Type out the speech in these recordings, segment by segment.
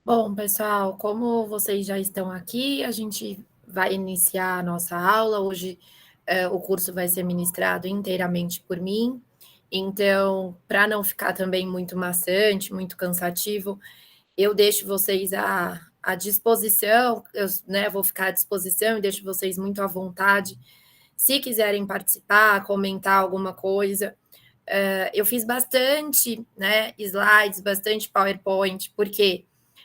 Bom, pessoal, como vocês já estão aqui, a gente vai iniciar a nossa aula. Hoje, o curso vai ser ministrado inteiramente por mim. Então, para não ficar também muito maçante, muito cansativo, eu deixo vocês à disposição, né, vou ficar à disposição e deixo vocês muito à vontade. Se quiserem participar, comentar alguma coisa, eu fiz bastante, né, slides, bastante PowerPoint, por quê?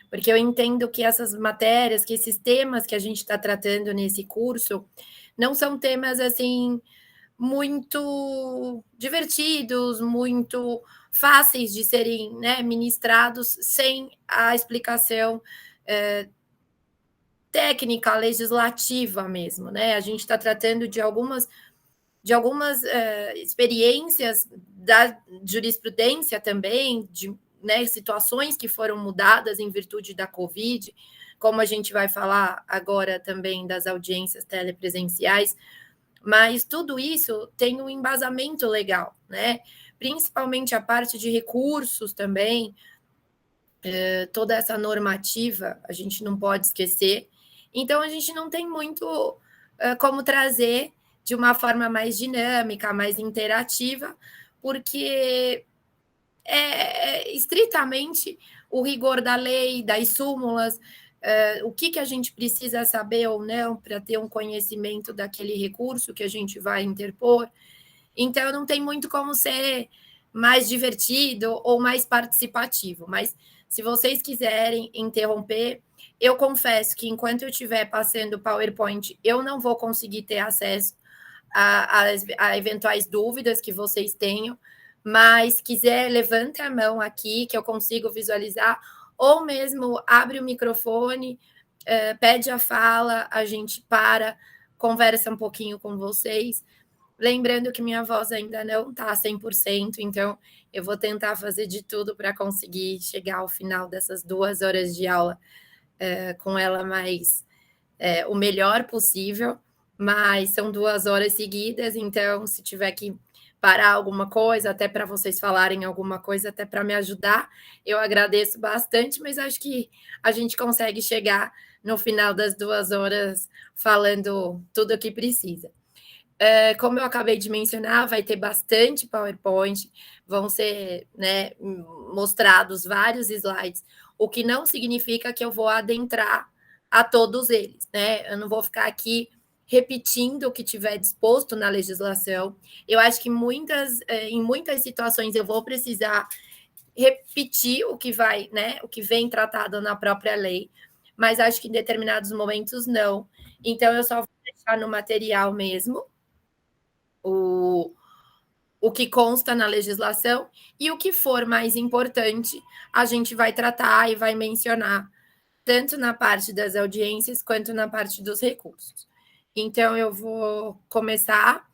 Porque eu entendo que essas matérias, que esses temas que a gente está tratando nesse curso, não são temas assim muito divertidos, muito fáceis de serem, né, ministrados sem a explicação técnica, legislativa mesmo, né? A gente está tratando de algumas experiências da jurisprudência também, de, né, situações que foram mudadas em virtude da Covid, como a gente vai falar agora também das audiências telepresenciais, mas tudo isso tem um embasamento legal, né? Principalmente a parte de recursos também, toda essa normativa, a gente não pode esquecer. Então, a gente não tem muito como trazer de uma forma mais dinâmica, mais interativa, porque é estritamente o rigor da lei, das súmulas, o que a gente precisa saber ou não para ter um conhecimento daquele recurso que a gente vai interpor. Então, não tem muito como ser mais divertido ou mais participativo, mas se vocês quiserem interromper, eu confesso que enquanto eu estiver passando o PowerPoint, eu não vou conseguir ter acesso a eventuais dúvidas que vocês tenham, mas quiser, levante a mão aqui, que eu consigo visualizar, ou mesmo abre o microfone, pede a fala, a gente conversa um pouquinho com vocês. Lembrando que minha voz ainda não está 100%, então eu vou tentar fazer de tudo para conseguir chegar ao final dessas 2 horas de aula com ela o melhor possível, mas são 2 horas seguidas, então se tiver que parar alguma coisa, até para vocês falarem alguma coisa, até para me ajudar, eu agradeço bastante, mas acho que a gente consegue chegar no final das 2 horas falando tudo o que precisa. Como eu acabei de mencionar, vai ter bastante PowerPoint, vão ser, né, mostrados vários slides, o que não significa que eu vou adentrar a todos eles, né? Eu não vou ficar aqui repetindo o que tiver disposto na legislação. Eu acho que em muitas situações eu vou precisar repetir o que vai, né, o que vem tratado na própria lei, mas acho que em determinados momentos não. Então eu só vou deixar no material mesmo o que consta na legislação e o que for mais importante, a gente vai tratar e vai mencionar, tanto na parte das audiências quanto na parte dos recursos. Então, eu vou começar.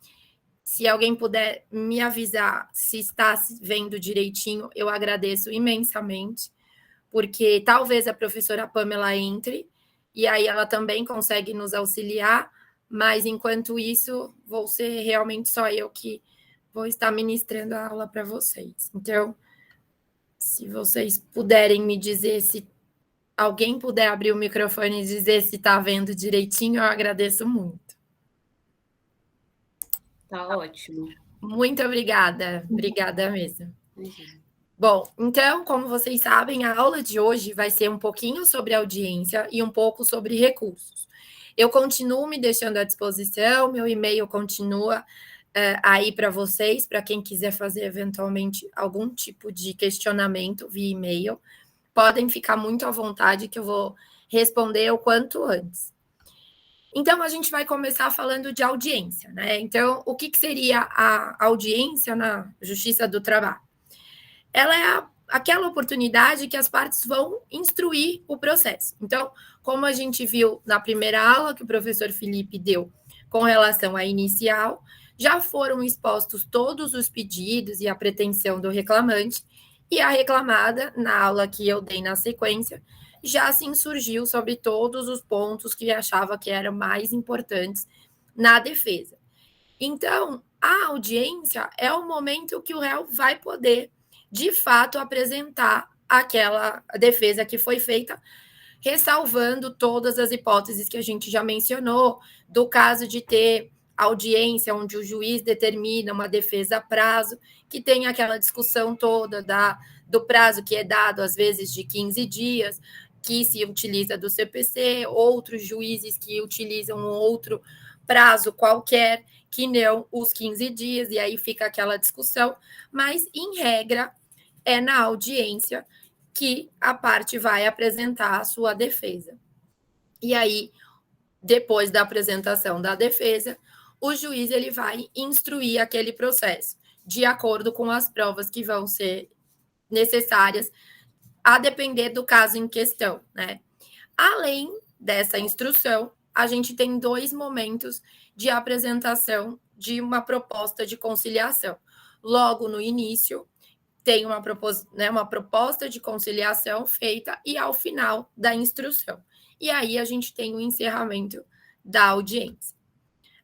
Se alguém puder me avisar se está vendo direitinho, eu agradeço imensamente, porque talvez a professora Pamela entre, e aí ela também consegue nos auxiliar, mas enquanto isso, vou ser realmente só eu que vou estar ministrando a aula para vocês. Então, se vocês puderem me dizer, se alguém puder abrir o microfone e dizer se está vendo direitinho, eu agradeço muito. Tá ótimo. Muito obrigada, obrigada mesmo. Bom, então, como vocês sabem, a aula de hoje vai ser um pouquinho sobre audiência e um pouco sobre recursos. Eu continuo me deixando à disposição, meu e-mail continua aí para vocês, para quem quiser fazer eventualmente algum tipo de questionamento via e-mail. Podem ficar muito à vontade que eu vou responder o quanto antes. Então, a gente vai começar falando de audiência, né? Então, o que seria a audiência na Justiça do Trabalho? Ela é aquela oportunidade que as partes vão instruir o processo. Então, como a gente viu na primeira aula que o professor Felipe deu com relação à inicial, já foram expostos todos os pedidos e a pretensão do reclamante, e a reclamada, na aula que eu dei na sequência, já se insurgiu sobre todos os pontos que achava que eram mais importantes na defesa. Então, a audiência é o momento que o réu vai poder, de fato, apresentar aquela defesa que foi feita, ressalvando todas as hipóteses que a gente já mencionou, do caso de ter audiência onde o juiz determina uma defesa a prazo, que tem aquela discussão toda do prazo que é dado, às vezes, de 15 dias, que se utiliza do CPC, outros juízes que utilizam um outro prazo qualquer, que não os 15 dias, e aí fica aquela discussão, mas, em regra, é na audiência que a parte vai apresentar a sua defesa. E aí, depois da apresentação da defesa, o juiz ele vai instruir aquele processo, de acordo com as provas que vão ser necessárias, a depender do caso em questão, né? Além dessa instrução, a gente tem 2 momentos de apresentação de uma proposta de conciliação. Logo no início, tem uma proposta de conciliação feita e ao final da instrução. E aí a gente tem o encerramento da audiência.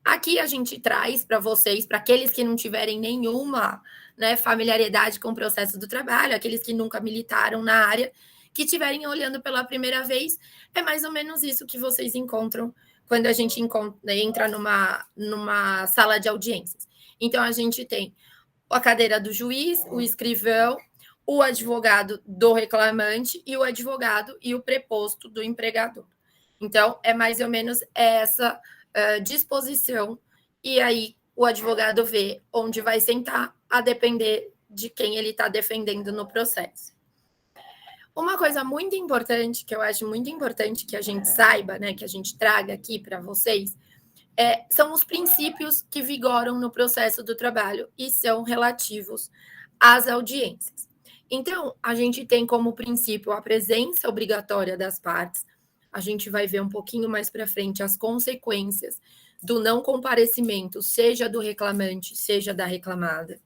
Aqui a gente traz para vocês, para aqueles que não tiverem nenhuma, né, familiaridade com o processo do trabalho, aqueles que nunca militaram na área, que estiverem olhando pela primeira vez, é mais ou menos isso que vocês encontram quando a gente entra numa sala de audiências. Então, a gente tem a cadeira do juiz, o escrivão, o advogado do reclamante e o advogado e o preposto do empregador. Então, é mais ou menos essa disposição, e aí o advogado vê onde vai sentar, a depender de quem ele está defendendo no processo. Uma coisa muito importante, que eu acho muito importante que a gente saiba, né, que a gente traga aqui para vocês, são os princípios que vigoram no processo do trabalho e são relativos às audiências. Então, a gente tem como princípio a presença obrigatória das partes. A gente vai ver um pouquinho mais para frente as consequências do não comparecimento, seja do reclamante, seja da reclamada.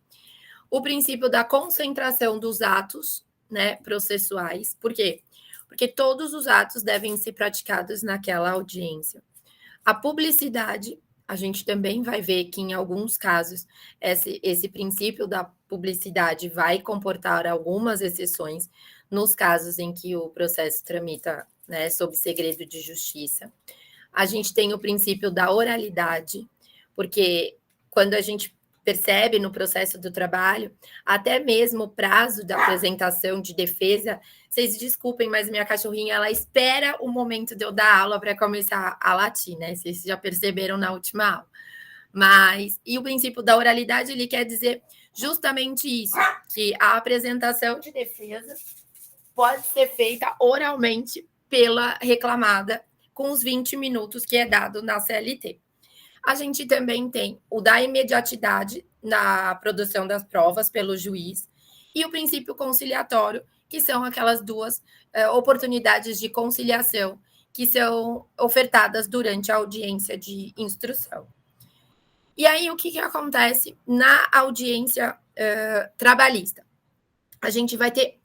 O princípio da concentração dos atos, né, processuais. Por quê? Porque todos os atos devem ser praticados naquela audiência. A publicidade, a gente também vai ver que, em alguns casos, esse princípio da publicidade vai comportar algumas exceções nos casos em que o processo tramita, né, sob segredo de justiça. A gente tem o princípio da oralidade, porque quando a gente percebe no processo do trabalho, até mesmo o prazo da apresentação de defesa, vocês desculpem, mas minha cachorrinha, ela espera o momento de eu dar aula para começar a latir, né? Vocês já perceberam na última aula. E o princípio da oralidade, ele quer dizer justamente isso, que a apresentação de defesa pode ser feita oralmente pela reclamada, com os 20 minutos que é dado na CLT. A gente também tem o da imediatidade na produção das provas pelo juiz e o princípio conciliatório, que são aquelas 2 oportunidades de conciliação que são ofertadas durante a audiência de instrução. E aí, o que acontece na audiência trabalhista? A gente vai ter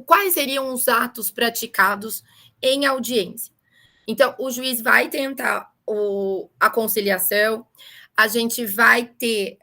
quais seriam os atos praticados em audiência. Então, o juiz vai tentar a conciliação, a gente vai ter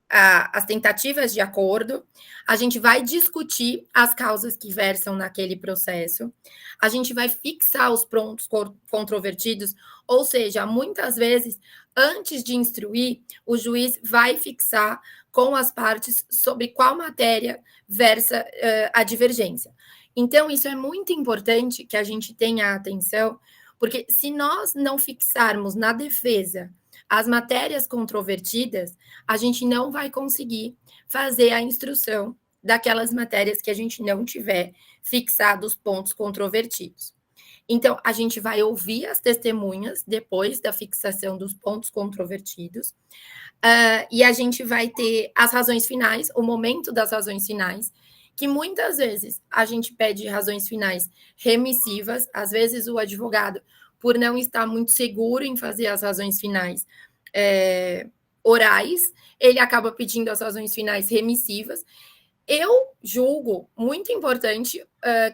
as tentativas de acordo, a gente vai discutir as causas que versam naquele processo, a gente vai fixar os pontos controvertidos, ou seja, muitas vezes, antes de instruir, o juiz vai fixar com as partes sobre qual matéria versa a divergência. Então, isso é muito importante que a gente tenha atenção, porque se nós não fixarmos na defesa as matérias controvertidas, a gente não vai conseguir fazer a instrução daquelas matérias que a gente não tiver fixado os pontos controvertidos. Então, a gente vai ouvir as testemunhas depois da fixação dos pontos controvertidos, e a gente vai ter as razões finais, o momento das razões finais, que muitas vezes a gente pede razões finais remissivas, às vezes o advogado, por não estar muito seguro em fazer as razões finais orais, ele acaba pedindo as razões finais remissivas. Eu julgo muito importante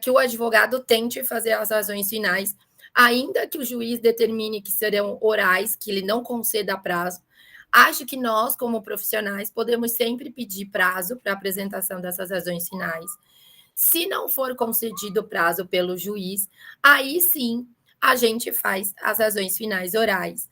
que o advogado tente fazer as razões finais, ainda que o juiz determine que serão orais, que ele não conceda prazo. Acho que nós, como profissionais, podemos sempre pedir prazo para a apresentação dessas razões finais. Se não for concedido prazo pelo juiz, aí sim a gente faz as razões finais orais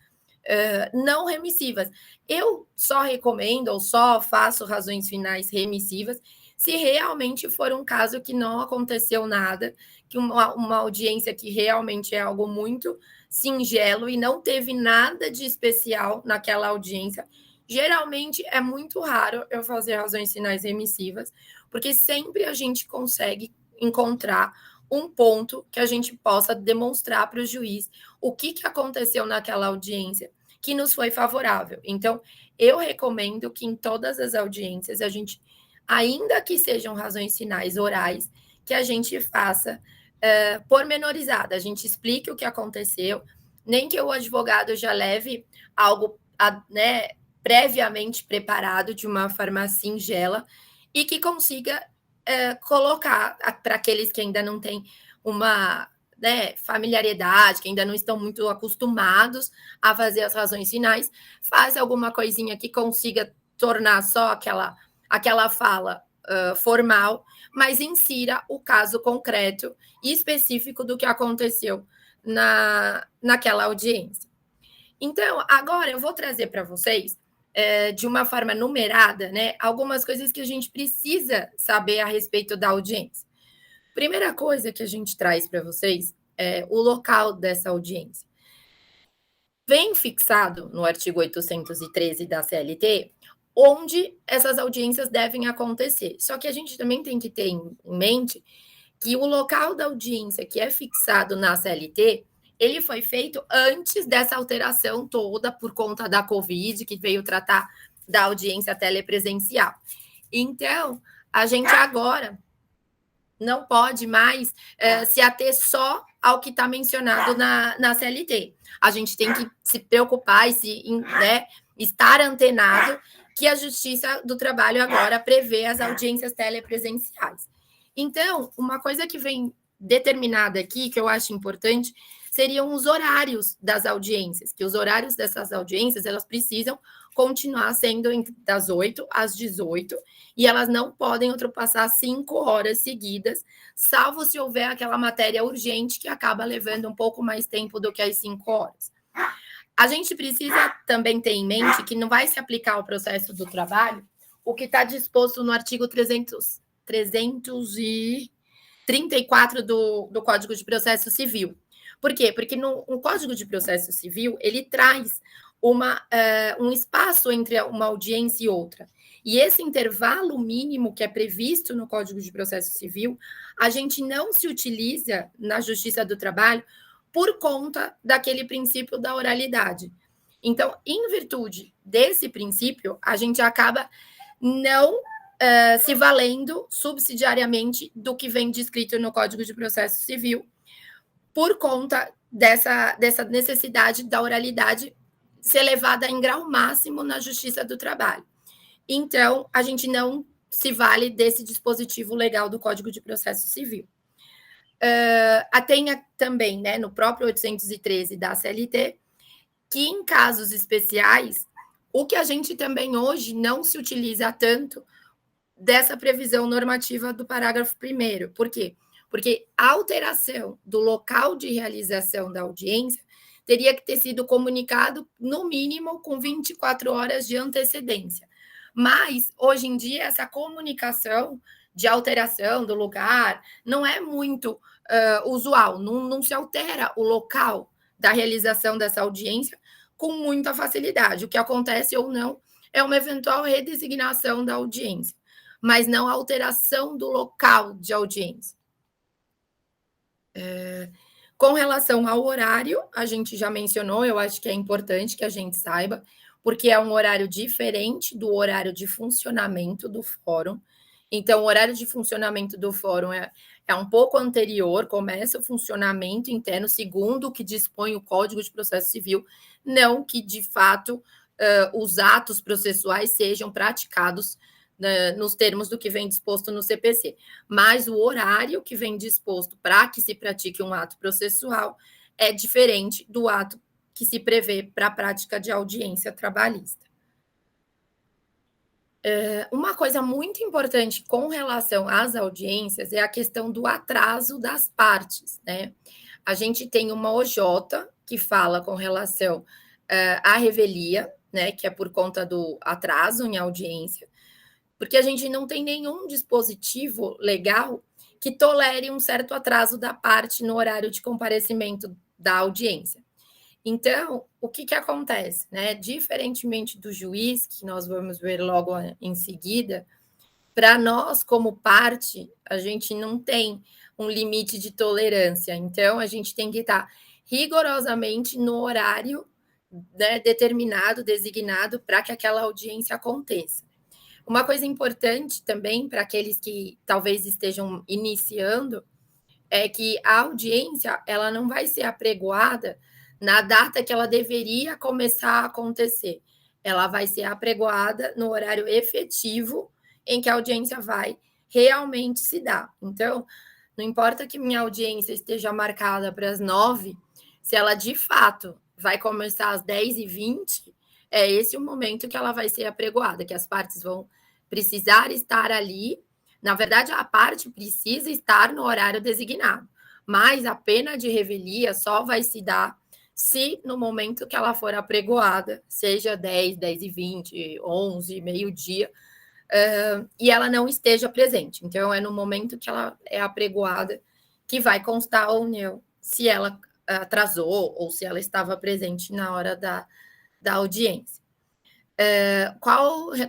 não remissivas. Eu só recomendo ou só faço razões finais remissivas se realmente for um caso que não aconteceu nada, que uma audiência que realmente é algo muito singelo e não teve nada de especial naquela audiência. Geralmente é muito raro eu fazer razões finais remissivas, porque sempre a gente consegue encontrar um ponto que a gente possa demonstrar para o juiz o que aconteceu naquela audiência que nos foi favorável. Então, eu recomendo que em todas as audiências a gente, ainda que sejam razões finais orais, que a gente faça pormenorizada, a gente explique o que aconteceu, nem que o advogado já leve algo né, previamente preparado de uma forma singela e que consiga colocar para aqueles que ainda não têm uma familiaridade, que ainda não estão muito acostumados a fazer as razões finais, faz alguma coisinha que consiga tornar só aquela fala formal, mas insira o caso concreto e específico do que aconteceu naquela audiência. Então, agora eu vou trazer para vocês, de uma forma numerada, né, algumas coisas que a gente precisa saber a respeito da audiência. Primeira coisa que a gente traz para vocês é o local dessa audiência. Vem fixado no artigo 813 da CLT onde essas audiências devem acontecer. Só que a gente também tem que ter em mente que o local da audiência que é fixado na CLT, ele foi feito antes dessa alteração toda por conta da Covid, que veio tratar da audiência telepresencial. Então, a gente agora não pode mais se ater só ao que está mencionado na CLT. A gente tem que se preocupar e estar antenado que a Justiça do Trabalho agora prevê as audiências telepresenciais. Então, uma coisa que vem determinada aqui, que eu acho importante, seriam os horários das audiências, que os horários dessas audiências, elas precisam continuar sendo das 8 às 18, e elas não podem ultrapassar 5 horas seguidas, salvo se houver aquela matéria urgente que acaba levando um pouco mais tempo do que as 5 horas. A gente precisa também ter em mente que não vai se aplicar ao processo do trabalho o que está disposto no artigo 334 do Código de Processo Civil. Por quê? Porque no Código de Processo Civil, ele traz um espaço entre uma audiência e outra. E esse intervalo mínimo que é previsto no Código de Processo Civil, a gente não se utiliza na Justiça do Trabalho por conta daquele princípio da oralidade. Então, em virtude desse princípio, a gente acaba não se valendo subsidiariamente do que vem descrito no Código de Processo Civil, por conta dessa necessidade da oralidade ser levada em grau máximo na Justiça do Trabalho. Então, a gente não se vale desse dispositivo legal do Código de Processo Civil. Tem também, né, no próprio 813 da CLT, que em casos especiais, o que a gente também hoje não se utiliza tanto dessa previsão normativa do parágrafo 1º. Por quê? Porque a alteração do local de realização da audiência teria que ter sido comunicado, no mínimo, com 24 horas de antecedência. Mas, hoje em dia, essa comunicação de alteração do lugar não é muito usual, não se altera o local da realização dessa audiência com muita facilidade. O que acontece ou não é uma eventual redesignação da audiência, mas não a alteração do local de audiência. Com relação ao horário, a gente já mencionou, eu acho que é importante que a gente saiba, porque é um horário diferente do horário de funcionamento do fórum. Então, o horário de funcionamento do fórum é um pouco anterior, começa o funcionamento interno, segundo o que dispõe o Código de Processo Civil, não que, de fato, os atos processuais sejam praticados nos termos do que vem disposto no CPC. Mas o horário que vem disposto para que se pratique um ato processual é diferente do ato que se prevê para a prática de audiência trabalhista. Uma coisa muito importante com relação às audiências é a questão do atraso das partes, né? A gente tem uma OJ que fala com relação à revelia, né? Que é por conta do atraso em audiência, porque a gente não tem nenhum dispositivo legal que tolere um certo atraso da parte no horário de comparecimento da audiência. Então, o que, que acontece? Né? Diferentemente do juiz, que nós vamos ver logo em seguida, para nós, como parte, a gente não tem um limite de tolerância. Então, a gente tem que estar rigorosamente no horário, né, determinado, designado, para que aquela audiência aconteça. Uma coisa importante também para aqueles que talvez estejam iniciando é que a audiência ela não vai ser apregoada na data que ela deveria começar a acontecer. Ela vai ser apregoada no horário efetivo em que a audiência vai realmente se dar. Então, não importa que minha audiência esteja marcada para as 9, se ela de fato vai começar às 10h20, é esse o momento que ela vai ser apregoada, que as partes vão precisar estar ali. Na verdade, a parte precisa estar no horário designado, mas a pena de revelia só vai se dar se no momento que ela for apregoada, seja 10, 10h20, 11, meio-dia, e ela não esteja presente. Então, é no momento que ela é apregoada que vai constar ou não se ela atrasou ou se ela estava presente na hora da audiência.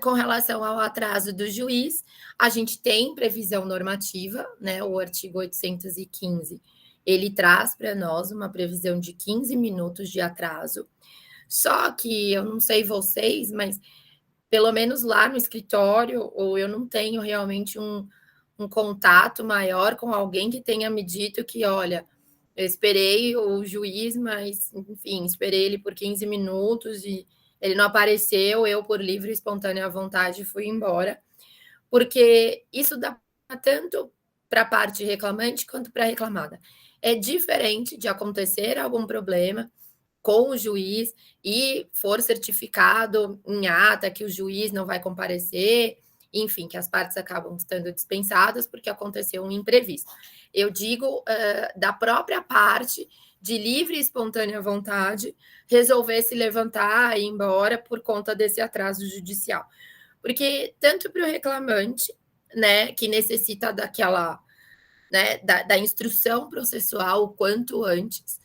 Com relação ao atraso do juiz, a gente tem previsão normativa, né? O artigo 815, ele traz para nós uma previsão de 15 minutos de atraso. Só que eu não sei vocês, mas pelo menos lá no escritório, ou eu não tenho realmente um contato maior com alguém que tenha me dito que, olha, eu esperei o juiz, mas, enfim, esperei ele por 15 minutos e ele não apareceu, eu, por livre e espontânea vontade, fui embora, porque isso dá tanto para a parte reclamante quanto para a reclamada. É diferente de acontecer algum problema com o juiz e for certificado em ata que o juiz não vai comparecer, enfim, que as partes acabam estando dispensadas porque aconteceu um imprevisto. Eu digo da própria parte de livre e espontânea vontade resolver se levantar e ir embora por conta desse atraso judicial. Porque tanto para o reclamante, né, que necessita daquela, né, da instrução processual o quanto antes,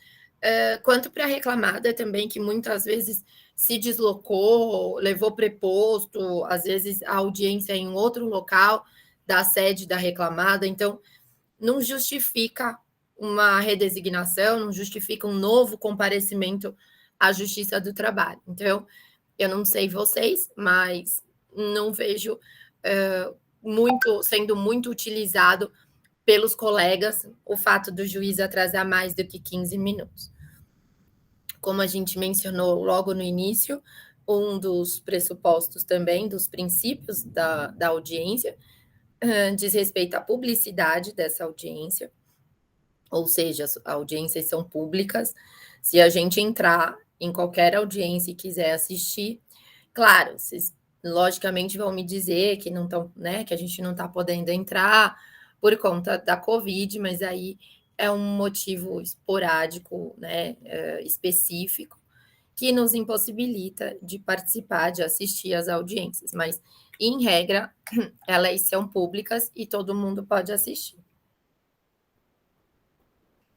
quanto para a reclamada também, que muitas vezes se deslocou, levou preposto, às vezes a audiência é em outro local da sede da reclamada, então não justifica uma redesignação, não justifica um novo comparecimento à Justiça do Trabalho. Então, eu não sei vocês, mas não vejo sendo muito utilizado pelos colegas o fato do juiz atrasar mais do que 15 minutos. Como a gente mencionou logo no início, um dos pressupostos também, dos princípios da audiência, diz respeito à publicidade dessa audiência, ou seja, as audiências são públicas. Se a gente entrar em qualquer audiência e quiser assistir, claro, vocês logicamente vão me dizer que não estão, né, que a gente não está podendo entrar por conta da Covid, mas aí é um motivo esporádico, né, específico, que nos impossibilita de participar, de assistir às audiências. Mas, em regra, elas são públicas e todo mundo pode assistir.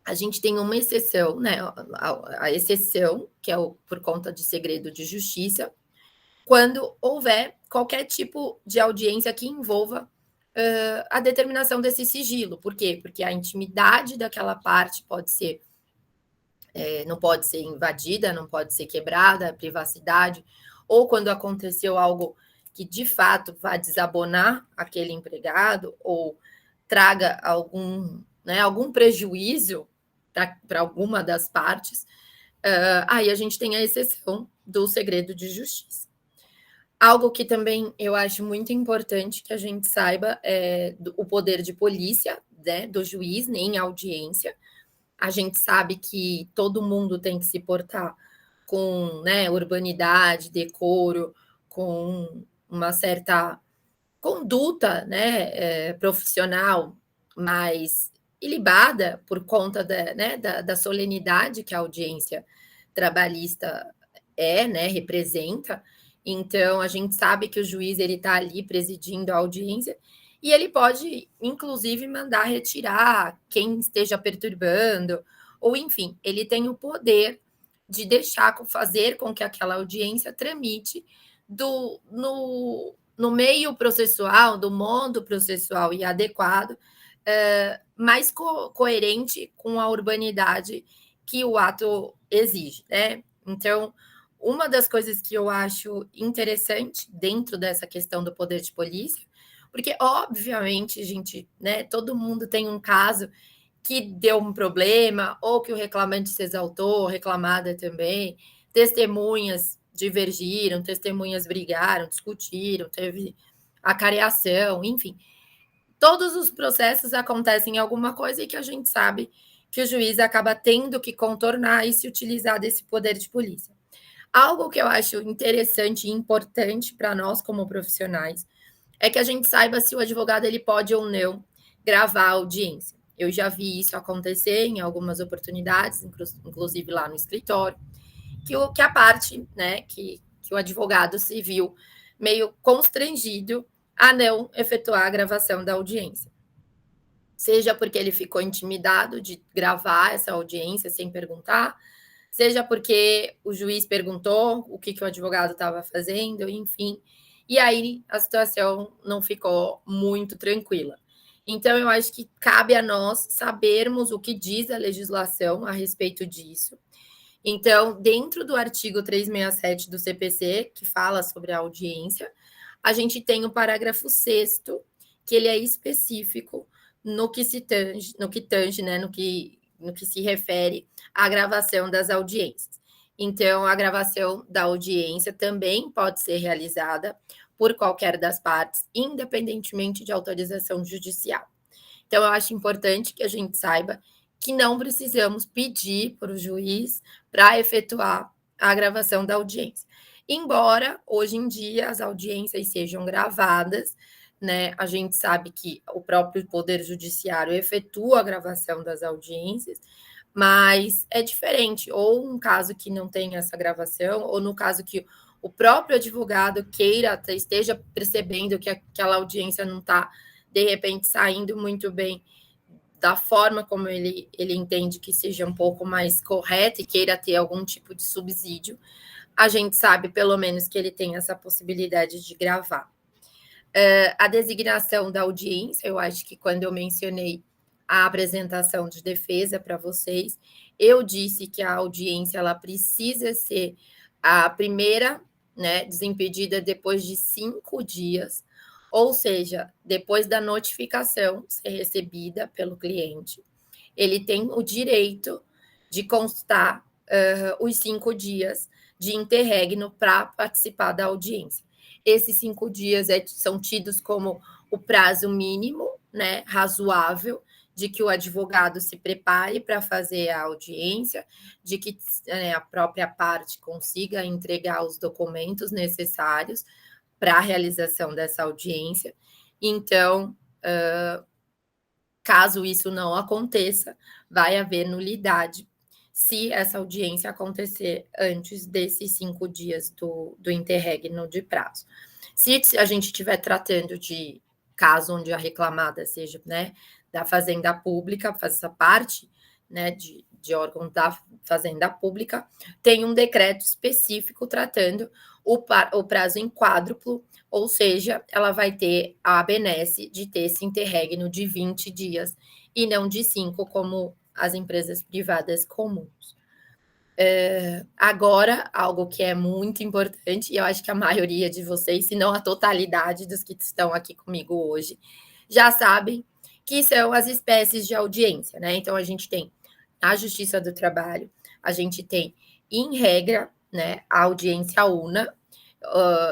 A gente tem uma exceção, né, a exceção, que é por conta de segredo de justiça, quando houver qualquer tipo de audiência que envolva a determinação desse sigilo. Por quê? Porque a intimidade daquela parte pode ser, não pode ser invadida, não pode ser quebrada, a privacidade, ou quando aconteceu algo que de fato vá desabonar aquele empregado ou traga algum prejuízo para alguma das partes, aí a gente tem a exceção do segredo de justiça. Algo que também eu acho muito importante que a gente saiba é o poder de polícia, né, do juiz em audiência. A gente sabe que todo mundo tem que se portar com, né, urbanidade, decoro, com uma certa conduta, né, profissional mais ilibada por conta da solenidade que a audiência trabalhista né, representa. Então, a gente sabe que o juiz ele está ali presidindo a audiência e ele pode, inclusive, mandar retirar quem esteja perturbando, ou enfim, ele tem o poder de fazer com que aquela audiência tramite no meio processual, do modo processual e adequado, mais coerente com a urbanidade que o ato exige, né? Então, uma das coisas que eu acho interessante dentro dessa questão do poder de polícia, porque, obviamente, gente, né, todo mundo tem um caso que deu um problema, ou que o reclamante se exaltou, reclamada também, testemunhas divergiram, testemunhas brigaram, discutiram, teve acareação, enfim. Todos os processos acontecem em alguma coisa e que a gente sabe que o juiz acaba tendo que contornar e se utilizar desse poder de polícia. Algo que eu acho interessante e importante para nós como profissionais é que a gente saiba se o advogado ele pode ou não gravar a audiência. Eu já vi isso acontecer em algumas oportunidades, inclusive lá no escritório, que a parte, né, que o advogado se viu meio constrangido a não efetuar a gravação da audiência. Seja porque ele ficou intimidado de gravar essa audiência sem perguntar, seja porque o juiz perguntou o que o advogado estava fazendo, enfim. E aí a situação não ficou muito tranquila. Então, eu acho que cabe a nós sabermos o que diz a legislação a respeito disso. Então, dentro do artigo 367 do CPC, que fala sobre a audiência, a gente tem o parágrafo 6º, que ele é específico no que tange, né, no que se refere à gravação das audiências. Então, a gravação da audiência também pode ser realizada por qualquer das partes, independentemente de autorização judicial. Então, eu acho importante que a gente saiba que não precisamos pedir para o juiz para efetuar a gravação da audiência. Embora, hoje em dia, as audiências sejam gravadas, né? A gente sabe que o próprio Poder Judiciário efetua a gravação das audiências, mas é diferente, ou um caso que não tem essa gravação, ou no caso que o próprio advogado esteja percebendo que aquela audiência não está, de repente, saindo muito bem da forma como ele entende que seja um pouco mais correta e queira ter algum tipo de subsídio, a gente sabe, pelo menos, que ele tem essa possibilidade de gravar. A designação da audiência, eu acho que quando eu mencionei a apresentação de defesa para vocês, eu disse que a audiência ela precisa ser a primeira, né, desimpedida depois de 5 dias, ou seja, depois da notificação ser recebida pelo cliente. Ele tem o direito de constar os 5 dias de interregno para participar da audiência. Esses 5 dias são tidos como o prazo mínimo, né, razoável, de que o advogado se prepare para fazer a audiência, de que a própria parte consiga entregar os documentos necessários para a realização dessa audiência. Então, caso isso não aconteça, vai haver nulidade se essa audiência acontecer antes desses 5 dias do interregno de prazo. Se a gente estiver tratando de caso onde a reclamada seja, né, da Fazenda Pública, faz essa parte, né, de órgão da Fazenda Pública, tem um decreto específico tratando o prazo em quádruplo, ou seja, ela vai ter a benesse de ter esse interregno de 20 dias e não de 5, como as empresas privadas comuns. Agora, algo que é muito importante, e eu acho que a maioria de vocês, se não a totalidade dos que estão aqui comigo hoje, já sabem que são as espécies de audiência, né? Então, a gente tem na Justiça do Trabalho, a gente tem, em regra, né, a audiência una.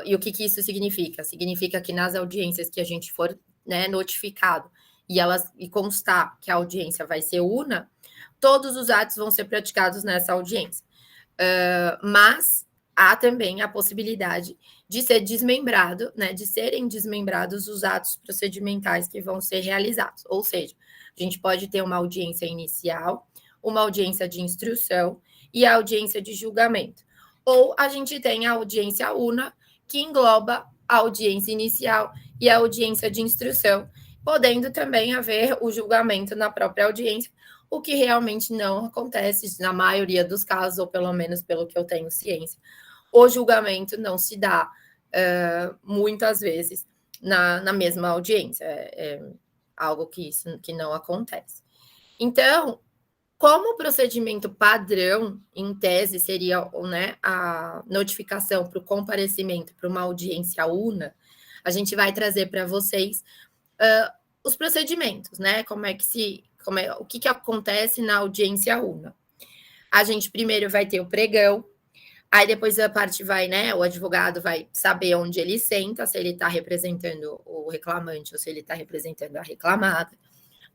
E o que isso significa? Significa que nas audiências que a gente for, né, notificado e constar que a audiência vai ser una, todos os atos vão ser praticados nessa audiência. Mas há também a possibilidade de ser desmembrado, né, de serem desmembrados os atos procedimentais que vão ser realizados. Ou seja, a gente pode ter uma audiência inicial, uma audiência de instrução e a audiência de julgamento. Ou a gente tem a audiência una, que engloba a audiência inicial e a audiência de instrução, podendo também haver o julgamento na própria audiência, o que realmente não acontece na maioria dos casos, ou pelo menos pelo que eu tenho ciência. O julgamento não se dá muitas vezes na mesma audiência. É algo que não acontece. Então, como o procedimento padrão, em tese, seria, né, a notificação para o comparecimento para uma audiência una, a gente vai trazer para vocês os procedimentos, né? O que acontece na audiência una. A gente primeiro vai ter o pregão, aí depois a parte vai, né? O advogado vai saber onde ele senta, se ele está representando o reclamante ou se ele está representando a reclamada.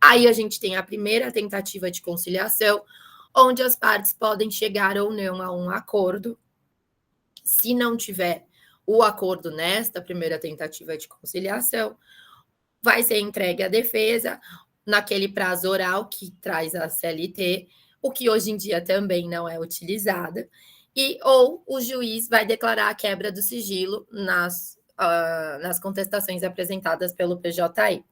Aí a gente tem a primeira tentativa de conciliação, onde as partes podem chegar ou não a um acordo. Se não tiver o acordo nesta primeira tentativa de conciliação, vai ser entregue à defesa naquele prazo oral que traz a CLT, o que hoje em dia também não é utilizada, ou o juiz vai declarar a quebra do sigilo nas contestações apresentadas pelo PJI.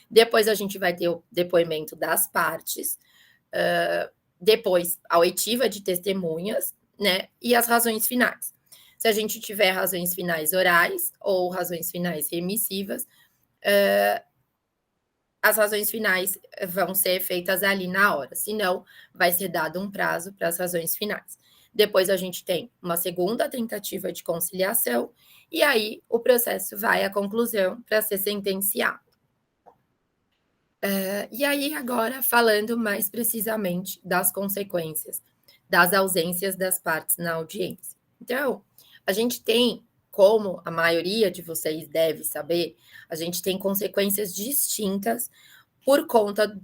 Depois a gente vai ter o depoimento das partes, depois a oitiva de testemunhas, né, e as razões finais. Se a gente tiver razões finais orais ou razões finais remissivas, as razões finais vão ser feitas ali na hora, senão vai ser dado um prazo para as razões finais. Depois a gente tem uma segunda tentativa de conciliação, e aí o processo vai à conclusão para ser sentenciado. E aí, agora, falando mais precisamente das consequências das ausências das partes na audiência. Então, a gente tem, como a maioria de vocês deve saber, a gente tem consequências distintas por conta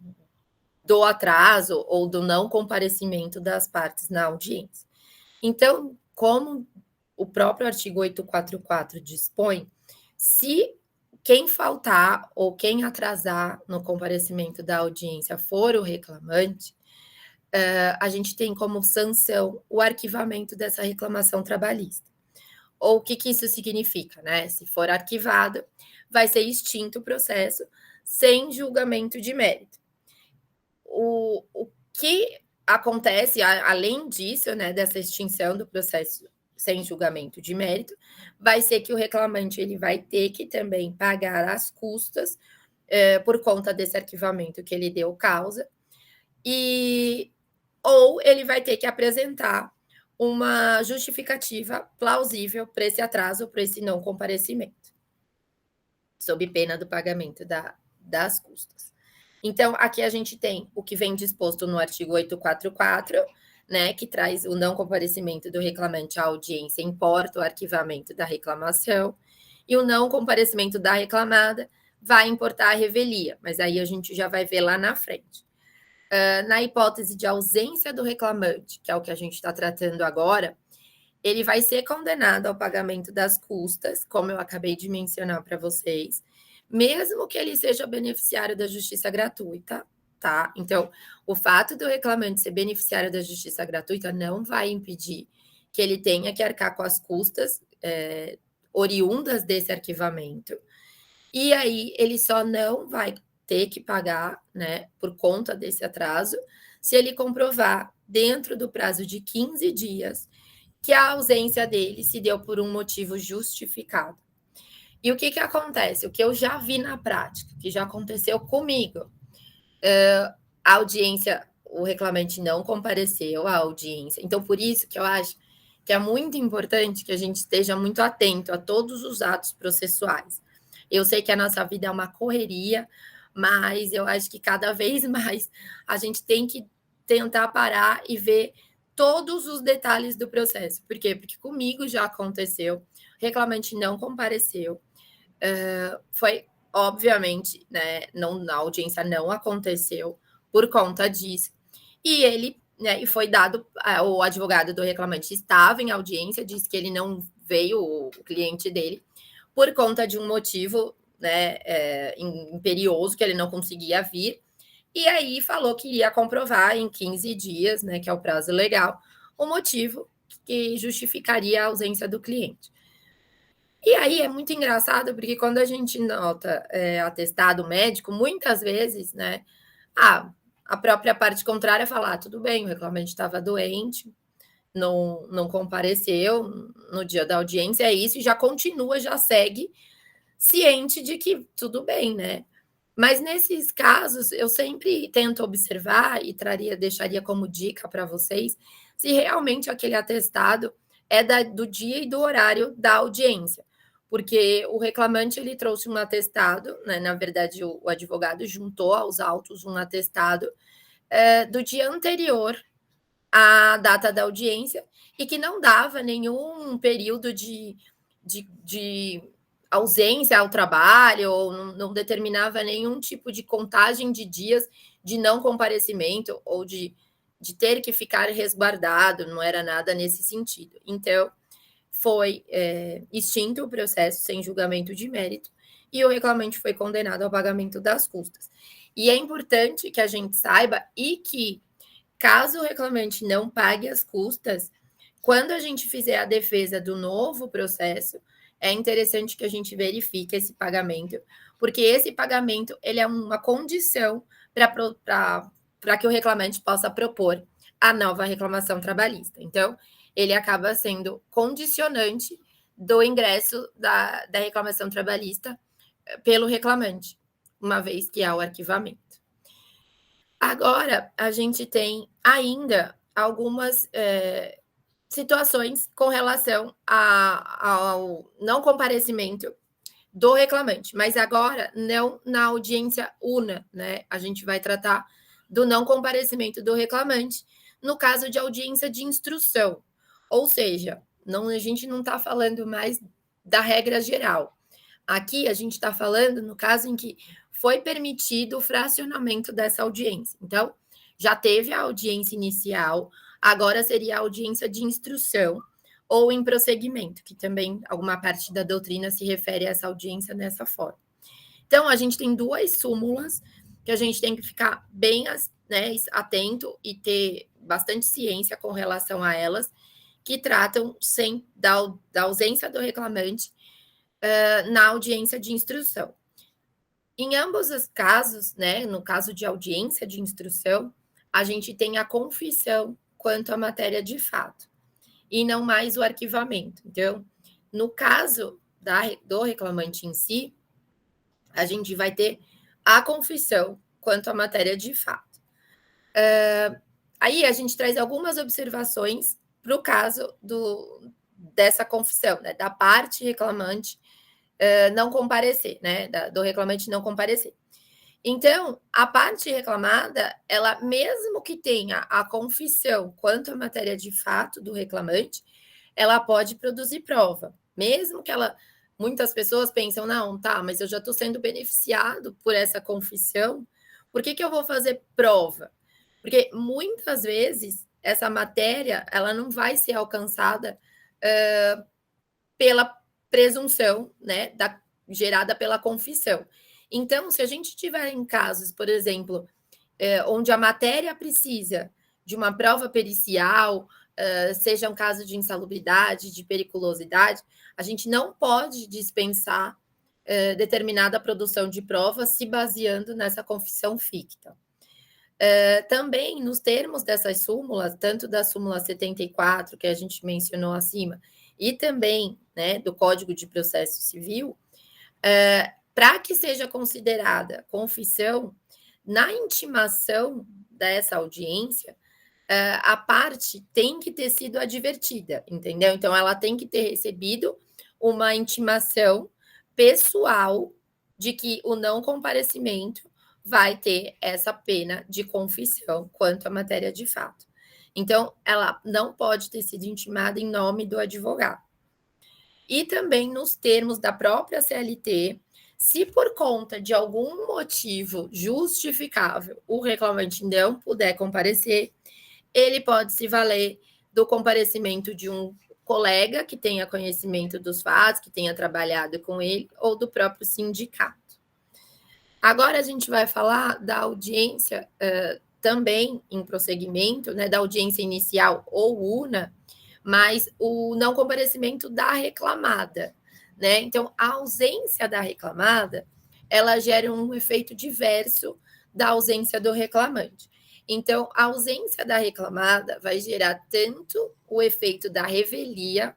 do atraso ou do não comparecimento das partes na audiência. Então, como o próprio artigo 844 dispõe, se quem faltar ou quem atrasar no comparecimento da audiência for o reclamante, a gente tem como sanção o arquivamento dessa reclamação trabalhista. Ou o que isso significa, né? Se for arquivado, vai ser extinto o processo sem julgamento de mérito. O que acontece, além disso, né, dessa extinção do processo sem julgamento de mérito, vai ser que o reclamante ele vai ter que também pagar as custas por conta desse arquivamento que ele deu causa, ou ele vai ter que apresentar uma justificativa plausível para esse atraso, para esse não comparecimento, sob pena do pagamento das custas. Então, aqui a gente tem o que vem disposto no artigo 844, né, que traz o não comparecimento do reclamante à audiência importa o arquivamento da reclamação, e o não comparecimento da reclamada vai importar a revelia, mas aí a gente já vai ver lá na frente. Na hipótese de ausência do reclamante, que é o que a gente está tratando agora, ele vai ser condenado ao pagamento das custas, como eu acabei de mencionar para vocês, mesmo que ele seja beneficiário da justiça gratuita, tá? Então, o fato do reclamante ser beneficiário da justiça gratuita não vai impedir que ele tenha que arcar com as custas oriundas desse arquivamento. E aí, ele só não vai ter que pagar, né, por conta desse atraso, se ele comprovar, dentro do prazo de 15 dias, que a ausência dele se deu por um motivo justificado. E o que acontece? O que eu já vi na prática, que já aconteceu comigo, a audiência, o reclamante não compareceu à audiência. Então, por isso que eu acho que é muito importante que a gente esteja muito atento a todos os atos processuais. Eu sei que a nossa vida é uma correria, mas eu acho que cada vez mais a gente tem que tentar parar e ver todos os detalhes do processo. Por quê? Porque comigo já aconteceu, o reclamante não compareceu, foi, obviamente, né, a audiência não aconteceu por conta disso, e ele, né, e foi dado, o advogado do reclamante estava em audiência, disse que ele não veio o cliente dele por conta de um motivo, né, imperioso, que ele não conseguia vir, e aí falou que iria comprovar em 15 dias, né, que é o prazo legal, o motivo que justificaria a ausência do cliente. E aí é muito engraçado, porque quando a gente nota atestado médico, muitas vezes, né, a própria parte contrária fala, tudo bem, o reclamante estava doente, não compareceu no dia da audiência, é isso, e já continua, já segue, ciente de que tudo bem, né? Mas nesses casos, eu sempre tento observar e deixaria como dica para vocês se realmente aquele atestado é do dia e do horário da audiência. Porque o reclamante ele trouxe um atestado, né? Na verdade, o advogado juntou aos autos um atestado do dia anterior à data da audiência e que não dava nenhum período de ausência ao trabalho, ou não determinava nenhum tipo de contagem de dias de não comparecimento ou de ter que ficar resguardado, não era nada nesse sentido. Então, foi extinto o processo sem julgamento de mérito e o reclamante foi condenado ao pagamento das custas. E é importante que a gente saiba e que, caso o reclamante não pague as custas, quando a gente fizer a defesa do novo processo, é interessante que a gente verifique esse pagamento, porque esse pagamento ele é uma condição para que o reclamante possa propor a nova reclamação trabalhista. Então, ele acaba sendo condicionante do ingresso da reclamação trabalhista pelo reclamante, uma vez que há o arquivamento. Agora, a gente tem ainda algumas situações com relação ao não comparecimento do reclamante, mas agora não na audiência una, né? A gente vai tratar do não comparecimento do reclamante no caso de audiência de instrução, ou seja, a gente não está falando mais da regra geral. Aqui a gente está falando no caso em que foi permitido o fracionamento dessa audiência. Então, já teve a audiência inicial, agora seria a audiência de instrução ou em prosseguimento, que também alguma parte da doutrina se refere a essa audiência dessa forma. Então, a gente tem duas súmulas que a gente tem que ficar bem atento e ter bastante ciência com relação a elas, que tratam da ausência do reclamante na audiência de instrução. Em ambos os casos, né, no caso de audiência de instrução, a gente tem a confissão quanto à matéria de fato, e não mais o arquivamento. Então, no caso do reclamante em si, a gente vai ter a confissão quanto à matéria de fato. Aí a gente traz algumas observações para o caso dessa confissão, né, da parte reclamante não comparecer, né, do reclamante não comparecer. Então, a parte reclamada, ela, mesmo que tenha a confissão quanto à matéria de fato do reclamante, ela pode produzir prova, mesmo que muitas pessoas pensam, não, tá, mas eu já estou sendo beneficiado por essa confissão, por que eu vou fazer prova? Porque muitas vezes essa matéria, ela não vai ser alcançada pela presunção, né, gerada pela confissão. Então, se a gente tiver em casos, por exemplo, onde a matéria precisa de uma prova pericial, seja um caso de insalubridade, de periculosidade, a gente não pode dispensar determinada produção de provas se baseando nessa confissão ficta. Também, nos termos dessas súmulas, tanto da súmula 74, que a gente mencionou acima, e também, né, do Código de Processo Civil, para que seja considerada confissão, na intimação dessa audiência, a parte tem que ter sido advertida, entendeu? Então, ela tem que ter recebido uma intimação pessoal de que o não comparecimento vai ter essa pena de confissão quanto à matéria de fato. Então, ela não pode ter sido intimada em nome do advogado. E também nos termos da própria CLT, se por conta de algum motivo justificável o reclamante não puder comparecer, ele pode se valer do comparecimento de um colega que tenha conhecimento dos fatos, que tenha trabalhado com ele, ou do próprio sindicato. Agora a gente vai falar da audiência também em prosseguimento, né, da audiência inicial ou UNA, mas o não comparecimento da reclamada, né? Então, a ausência da reclamada, ela gera um efeito diverso da ausência do reclamante. Então, a ausência da reclamada vai gerar tanto o efeito da revelia.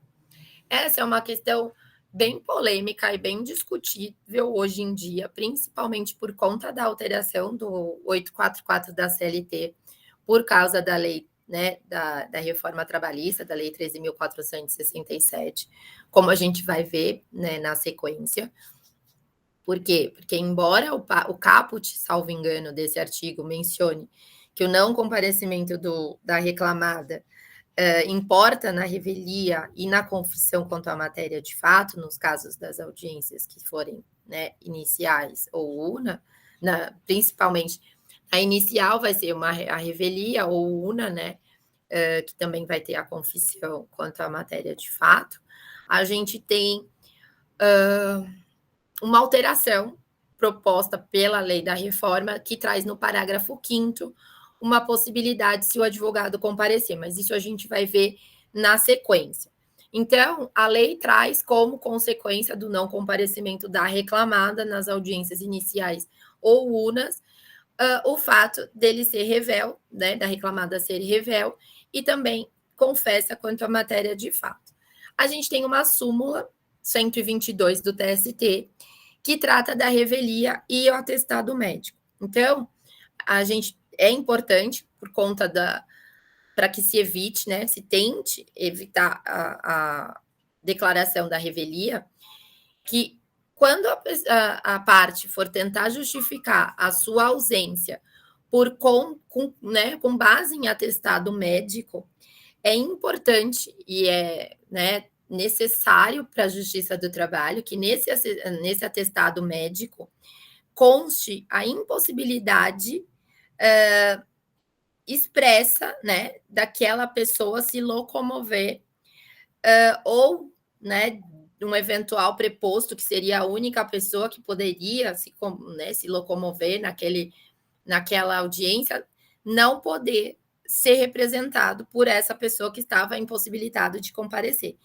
Essa é uma questão bem polêmica e bem discutível hoje em dia, principalmente por conta da alteração do 844 da CLT, por causa da lei, né, da reforma trabalhista, da lei 13.467, como a gente vai ver, né, na sequência. Por quê? Porque embora o caput, salvo engano, desse artigo mencione que o não comparecimento da reclamada importa na revelia e na confissão quanto à matéria de fato, nos casos das audiências que forem, né, iniciais ou UNA, principalmente a inicial vai ser a revelia ou UNA, né, que também vai ter a confissão quanto à matéria de fato. A gente tem uma alteração proposta pela lei da reforma que traz no parágrafo 5º uma possibilidade se o advogado comparecer, mas isso a gente vai ver na sequência. Então, a lei traz como consequência do não comparecimento da reclamada nas audiências iniciais ou UNAs, o fato dele ser revel, né, da reclamada ser revel, e também confessa quanto à matéria de fato. A gente tem uma súmula 122 do TST, que trata da revelia e o atestado médico. Então, é importante, por conta para que se evite, né, se tente evitar a declaração da revelia, que quando a parte for tentar justificar a sua ausência com base em atestado médico, é importante e é, né, necessário para a Justiça do Trabalho que nesse atestado médico conste a impossibilidade expressa, né, daquela pessoa se locomover ou, né, um eventual preposto, que seria a única pessoa que poderia se locomover naquela audiência, não poder ser representado por essa pessoa que estava impossibilitado de comparecer.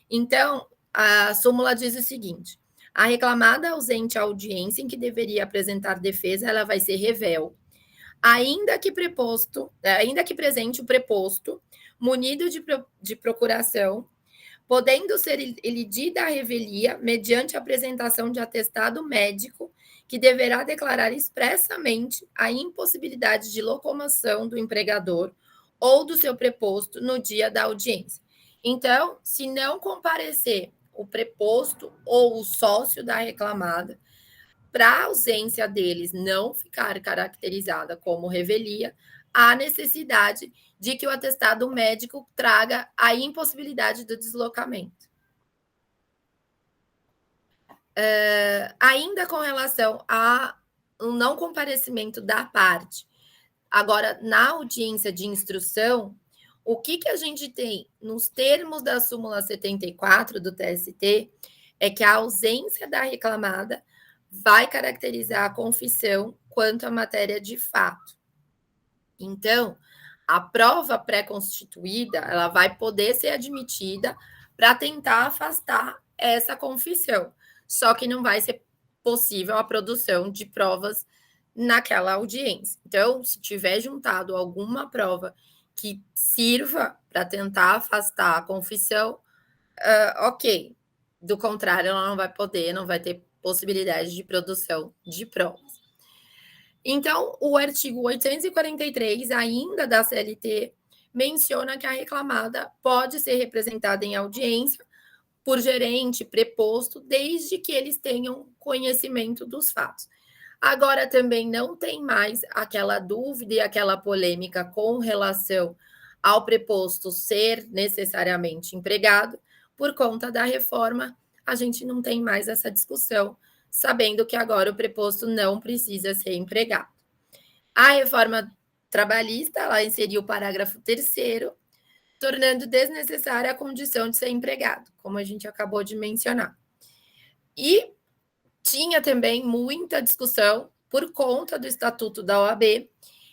Então, a súmula diz o seguinte: a reclamada ausente à audiência em que deveria apresentar defesa, ela vai ser revel, ainda que presente o preposto, munido de procuração, podendo ser elidida a revelia mediante a apresentação de atestado médico, que deverá declarar expressamente a impossibilidade de locomoção do empregador ou do seu preposto no dia da audiência. Então, se não comparecer o preposto ou o sócio da reclamada, para a ausência deles não ficar caracterizada como revelia, há necessidade de que o atestado médico traga a impossibilidade do deslocamento. Ainda com relação ao não comparecimento da parte, agora, na audiência de instrução, o que a gente tem nos termos da súmula 74 do TST é que a ausência da reclamada vai caracterizar a confissão quanto à matéria de fato. Então, a prova pré-constituída, ela vai poder ser admitida para tentar afastar essa confissão, só que não vai ser possível a produção de provas naquela audiência. Então, se tiver juntado alguma prova que sirva para tentar afastar a confissão, ok. Do contrário, ela não vai poder, não vai ter possibilidade de produção de provas. Então, o artigo 843, ainda da CLT, menciona que a reclamada pode ser representada em audiência por gerente, preposto, desde que eles tenham conhecimento dos fatos. Agora, também não tem mais aquela dúvida e aquela polêmica com relação ao preposto ser necessariamente empregado. Por conta da reforma, a gente não tem mais essa discussão, sabendo que agora o preposto não precisa ser empregado. A reforma trabalhista, ela inseriu o parágrafo 3º, tornando desnecessária a condição de ser empregado, como a gente acabou de mencionar. E tinha também muita discussão por conta do Estatuto da OAB,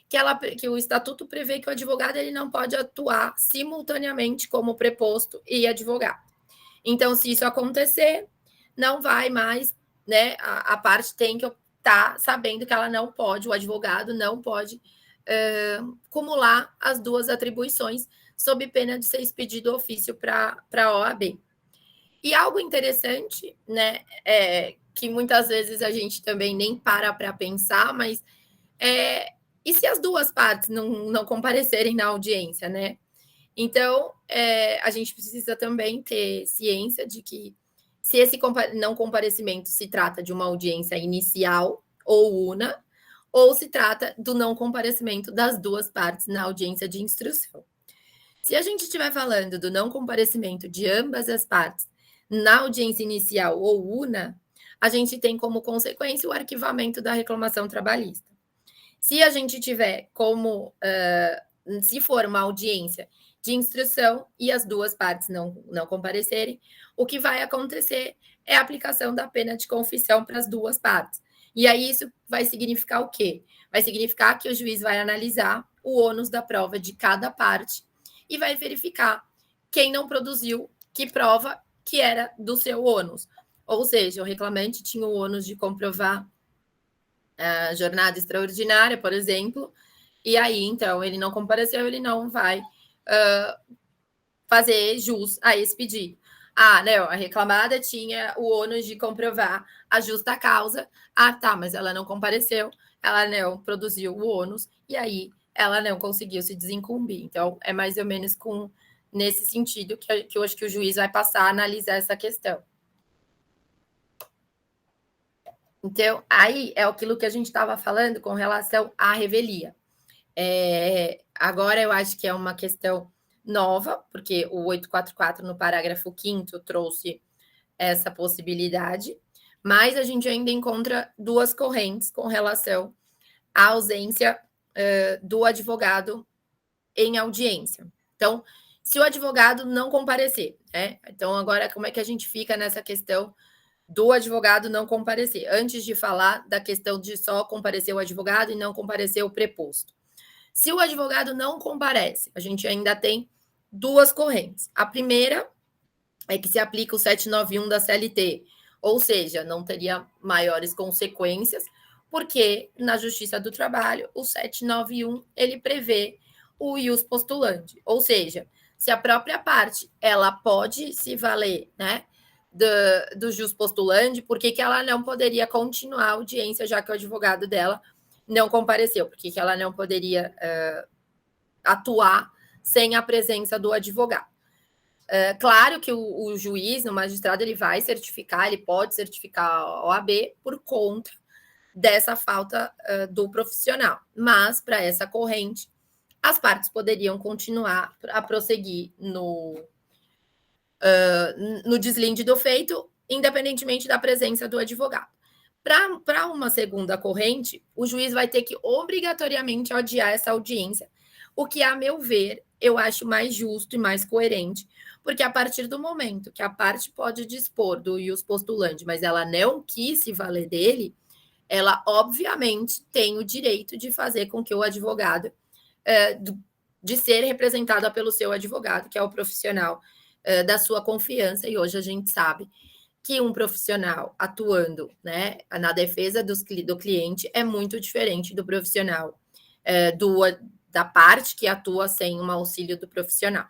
que o Estatuto prevê que o advogado ele não pode atuar simultaneamente como preposto e advogado. Então, se isso acontecer, não vai mais, né? A parte tem que estar sabendo que ela não pode, o advogado não pode acumular as duas atribuições, sob pena de ser expedido ofício para a OAB. E algo interessante, né, que muitas vezes a gente também nem para pensar, mas e se as duas partes não comparecerem na audiência, né? Então, a gente precisa também ter ciência de que se esse não comparecimento se trata de uma audiência inicial ou una, ou se trata do não comparecimento das duas partes na audiência de instrução. Se a gente estiver falando do não comparecimento de ambas as partes na audiência inicial ou una, a gente tem como consequência o arquivamento da reclamação trabalhista. Se a gente tiver como, se for uma audiência de instrução e as duas partes não comparecerem, o que vai acontecer é a aplicação da pena de confissão para as duas partes. E aí isso vai significar o quê? Vai significar que o juiz vai analisar o ônus da prova de cada parte e vai verificar quem não produziu que prova que era do seu ônus. Ou seja, o reclamante tinha o ônus de comprovar a jornada extraordinária, por exemplo, e aí, então, ele não compareceu, ele não vai fazer jus a esse pedido. Ah, não, a reclamada tinha o ônus de comprovar a justa causa. Ah, tá, mas ela não compareceu, ela não produziu o ônus, e aí ela não conseguiu se desincumbir. Então, é mais ou menos nesse sentido que eu acho que o juiz vai passar a analisar essa questão. Então, aí é aquilo que a gente estava falando com relação à revelia. Agora eu acho que é uma questão nova, porque o 844, no parágrafo 5º, trouxe essa possibilidade, mas a gente ainda encontra duas correntes com relação à ausência do advogado em audiência. Então, se o advogado não comparecer, né? Então, agora, como é que a gente fica nessa questão do advogado não comparecer? Antes de falar da questão de só comparecer o advogado e não comparecer o preposto. Se o advogado não comparece, a gente ainda tem duas correntes. A primeira é que se aplica o 791 da CLT, ou seja, não teria maiores consequências, porque na Justiça do Trabalho, o 791, ele prevê o ius postulandi, ou seja, se a própria parte ela pode se valer, né, do jus postulandi, por que ela não poderia continuar a audiência, já que o advogado dela não compareceu? Por que ela não poderia atuar sem a presença do advogado? Claro que o juiz, o magistrado, ele vai certificar, ele pode certificar a OAB por conta dessa falta do profissional. Mas, para essa corrente, as partes poderiam continuar a prosseguir no deslinde do feito, independentemente da presença do advogado. Para uma segunda corrente, o juiz vai ter que obrigatoriamente adiar essa audiência, o que, a meu ver, eu acho mais justo e mais coerente, porque a partir do momento que a parte pode dispor do ius postulandi, mas ela não quis se valer dele, ela obviamente tem o direito de fazer com que o advogado, de ser representada pelo seu advogado, que é o profissional da sua confiança, e hoje a gente sabe que um profissional atuando, né, na defesa do cliente é muito diferente do profissional da parte que atua sem um auxílio do profissional.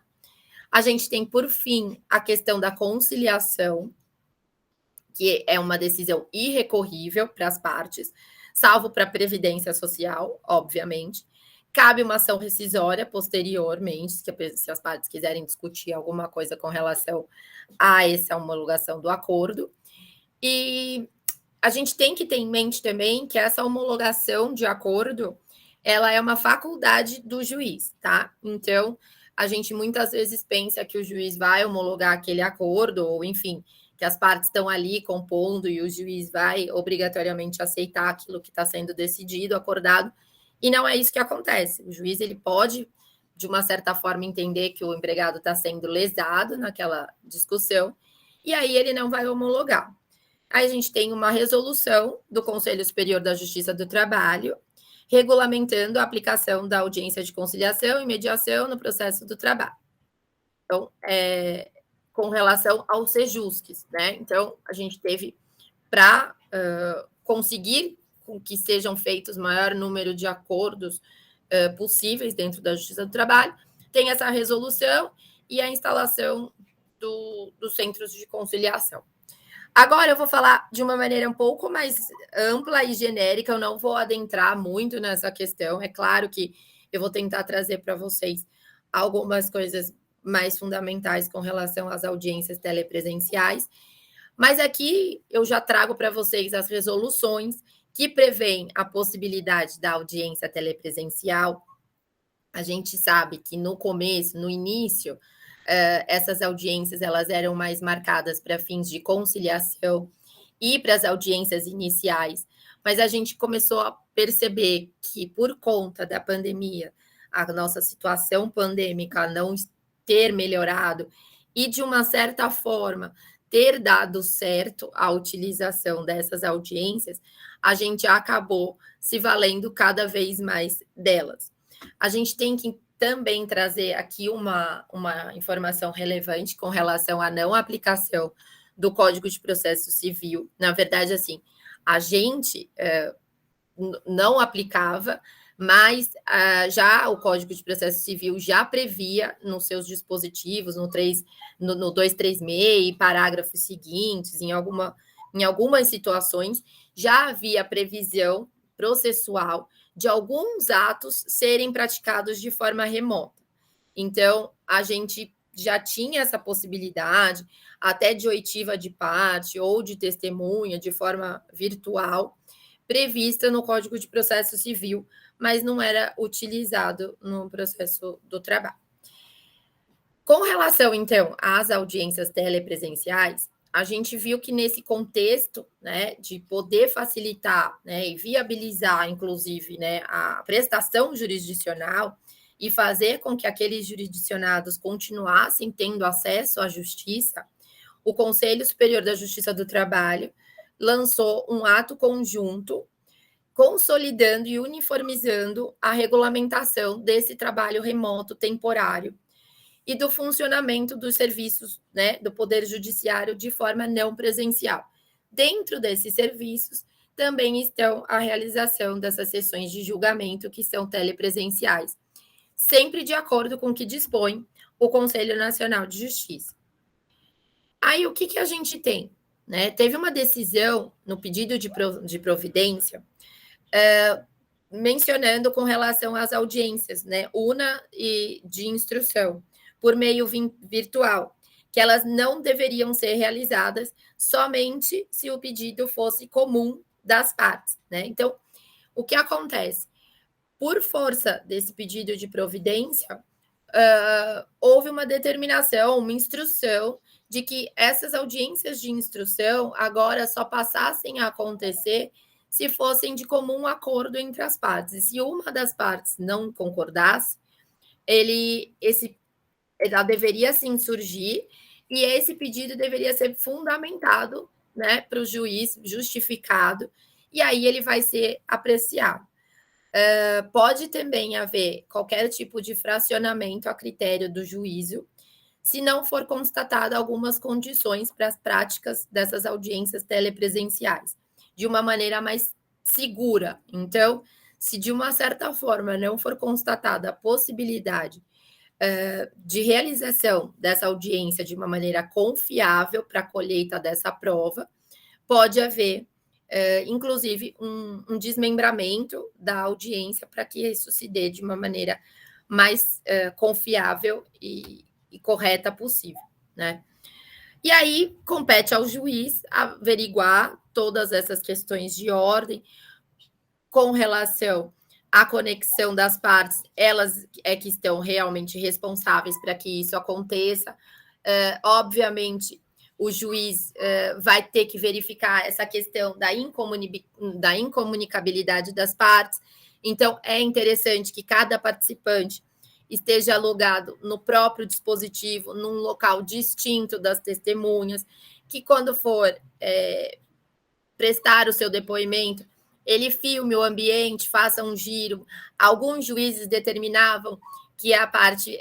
A gente tem, por fim, a questão da conciliação, que é uma decisão irrecorrível para as partes, salvo para a Previdência Social, obviamente. Cabe uma ação rescisória posteriormente, se as partes quiserem discutir alguma coisa com relação a essa homologação do acordo. E a gente tem que ter em mente também que essa homologação de acordo, ela é uma faculdade do juiz, tá? Então, a gente muitas vezes pensa que o juiz vai homologar aquele acordo, ou enfim, que as partes estão ali compondo e o juiz vai obrigatoriamente aceitar aquilo que está sendo decidido, acordado, e não é isso que acontece. O juiz ele pode de uma certa forma, entender que o empregado está sendo lesado naquela discussão, e aí ele não vai homologar. Aí a gente tem uma resolução do Conselho Superior da Justiça do Trabalho, regulamentando a aplicação da audiência de conciliação e mediação no processo do trabalho. Então, com relação aos sejusques, né? Então, a gente teve para conseguir que sejam feitos o maior número de acordos possíveis dentro da Justiça do Trabalho, tem essa resolução e a instalação dos centros de conciliação. Agora eu vou falar de uma maneira um pouco mais ampla e genérica, eu não vou adentrar muito nessa questão. É claro que eu vou tentar trazer para vocês algumas coisas mais fundamentais com relação às audiências telepresenciais, mas aqui eu já trago para vocês as resoluções que prevêem a possibilidade da audiência telepresencial. A gente sabe que no começo, no início, essas audiências elas eram mais marcadas para fins de conciliação e para as audiências iniciais, mas a gente começou a perceber que, por conta da pandemia, a nossa situação pandêmica não ter melhorado e, de uma certa forma, ter dado certo a utilização dessas audiências, a gente acabou se valendo cada vez mais delas. A gente tem que também trazer aqui uma informação relevante com relação à não aplicação do Código de Processo Civil. Na verdade, assim, a gente não aplicava, mas já o Código de Processo Civil já previa nos seus dispositivos, no 236, parágrafos seguintes, em algumas situações, já havia previsão processual de alguns atos serem praticados de forma remota. Então, a gente já tinha essa possibilidade, até de oitiva de parte ou de testemunha, de forma virtual, prevista no Código de Processo Civil, mas não era utilizado no processo do trabalho. Com relação, então, às audiências telepresenciais, a gente viu que nesse contexto, né, de poder facilitar, né, e viabilizar, inclusive, né, a prestação jurisdicional e fazer com que aqueles jurisdicionados continuassem tendo acesso à justiça, o Conselho Superior da Justiça do Trabalho lançou um ato conjunto consolidando e uniformizando a regulamentação desse trabalho remoto temporário e do funcionamento dos serviços, né, do Poder Judiciário de forma não presencial. Dentro desses serviços, também estão a realização dessas sessões de julgamento que são telepresenciais, sempre de acordo com o que dispõe o Conselho Nacional de Justiça. Aí, o que a gente tem? Né? Teve uma decisão no pedido de providência mencionando com relação às audiências, né, una e de instrução, por meio virtual, que elas não deveriam ser realizadas somente se o pedido fosse comum das partes, né? Então, o que acontece? Por força desse pedido de providência, houve uma determinação, uma instrução de que essas audiências de instrução agora só passassem a acontecer se fossem de comum acordo entre as partes. E se uma das partes não concordasse, ela deveria sim surgir e esse pedido deveria ser fundamentado, né, para o juiz, justificado, e aí ele vai ser apreciado. Pode também haver qualquer tipo de fracionamento a critério do juízo, se não for constatada algumas condições para as práticas dessas audiências telepresenciais, de uma maneira mais segura. Então, se de uma certa forma não for constatada a possibilidade de realização dessa audiência de uma maneira confiável para a colheita dessa prova, pode haver, inclusive, um desmembramento da audiência para que isso se dê de uma maneira mais confiável e correta possível, né? E aí compete ao juiz averiguar todas essas questões de ordem com relação à conexão das partes, elas é que estão realmente responsáveis para que isso aconteça. Obviamente, o juiz vai ter que verificar essa questão da incomunicabilidade das partes. Então, é interessante que cada participante esteja logado no próprio dispositivo, num local distinto das testemunhas, que quando for prestar o seu depoimento, ele filme o ambiente, faça um giro. Alguns juízes determinavam que a parte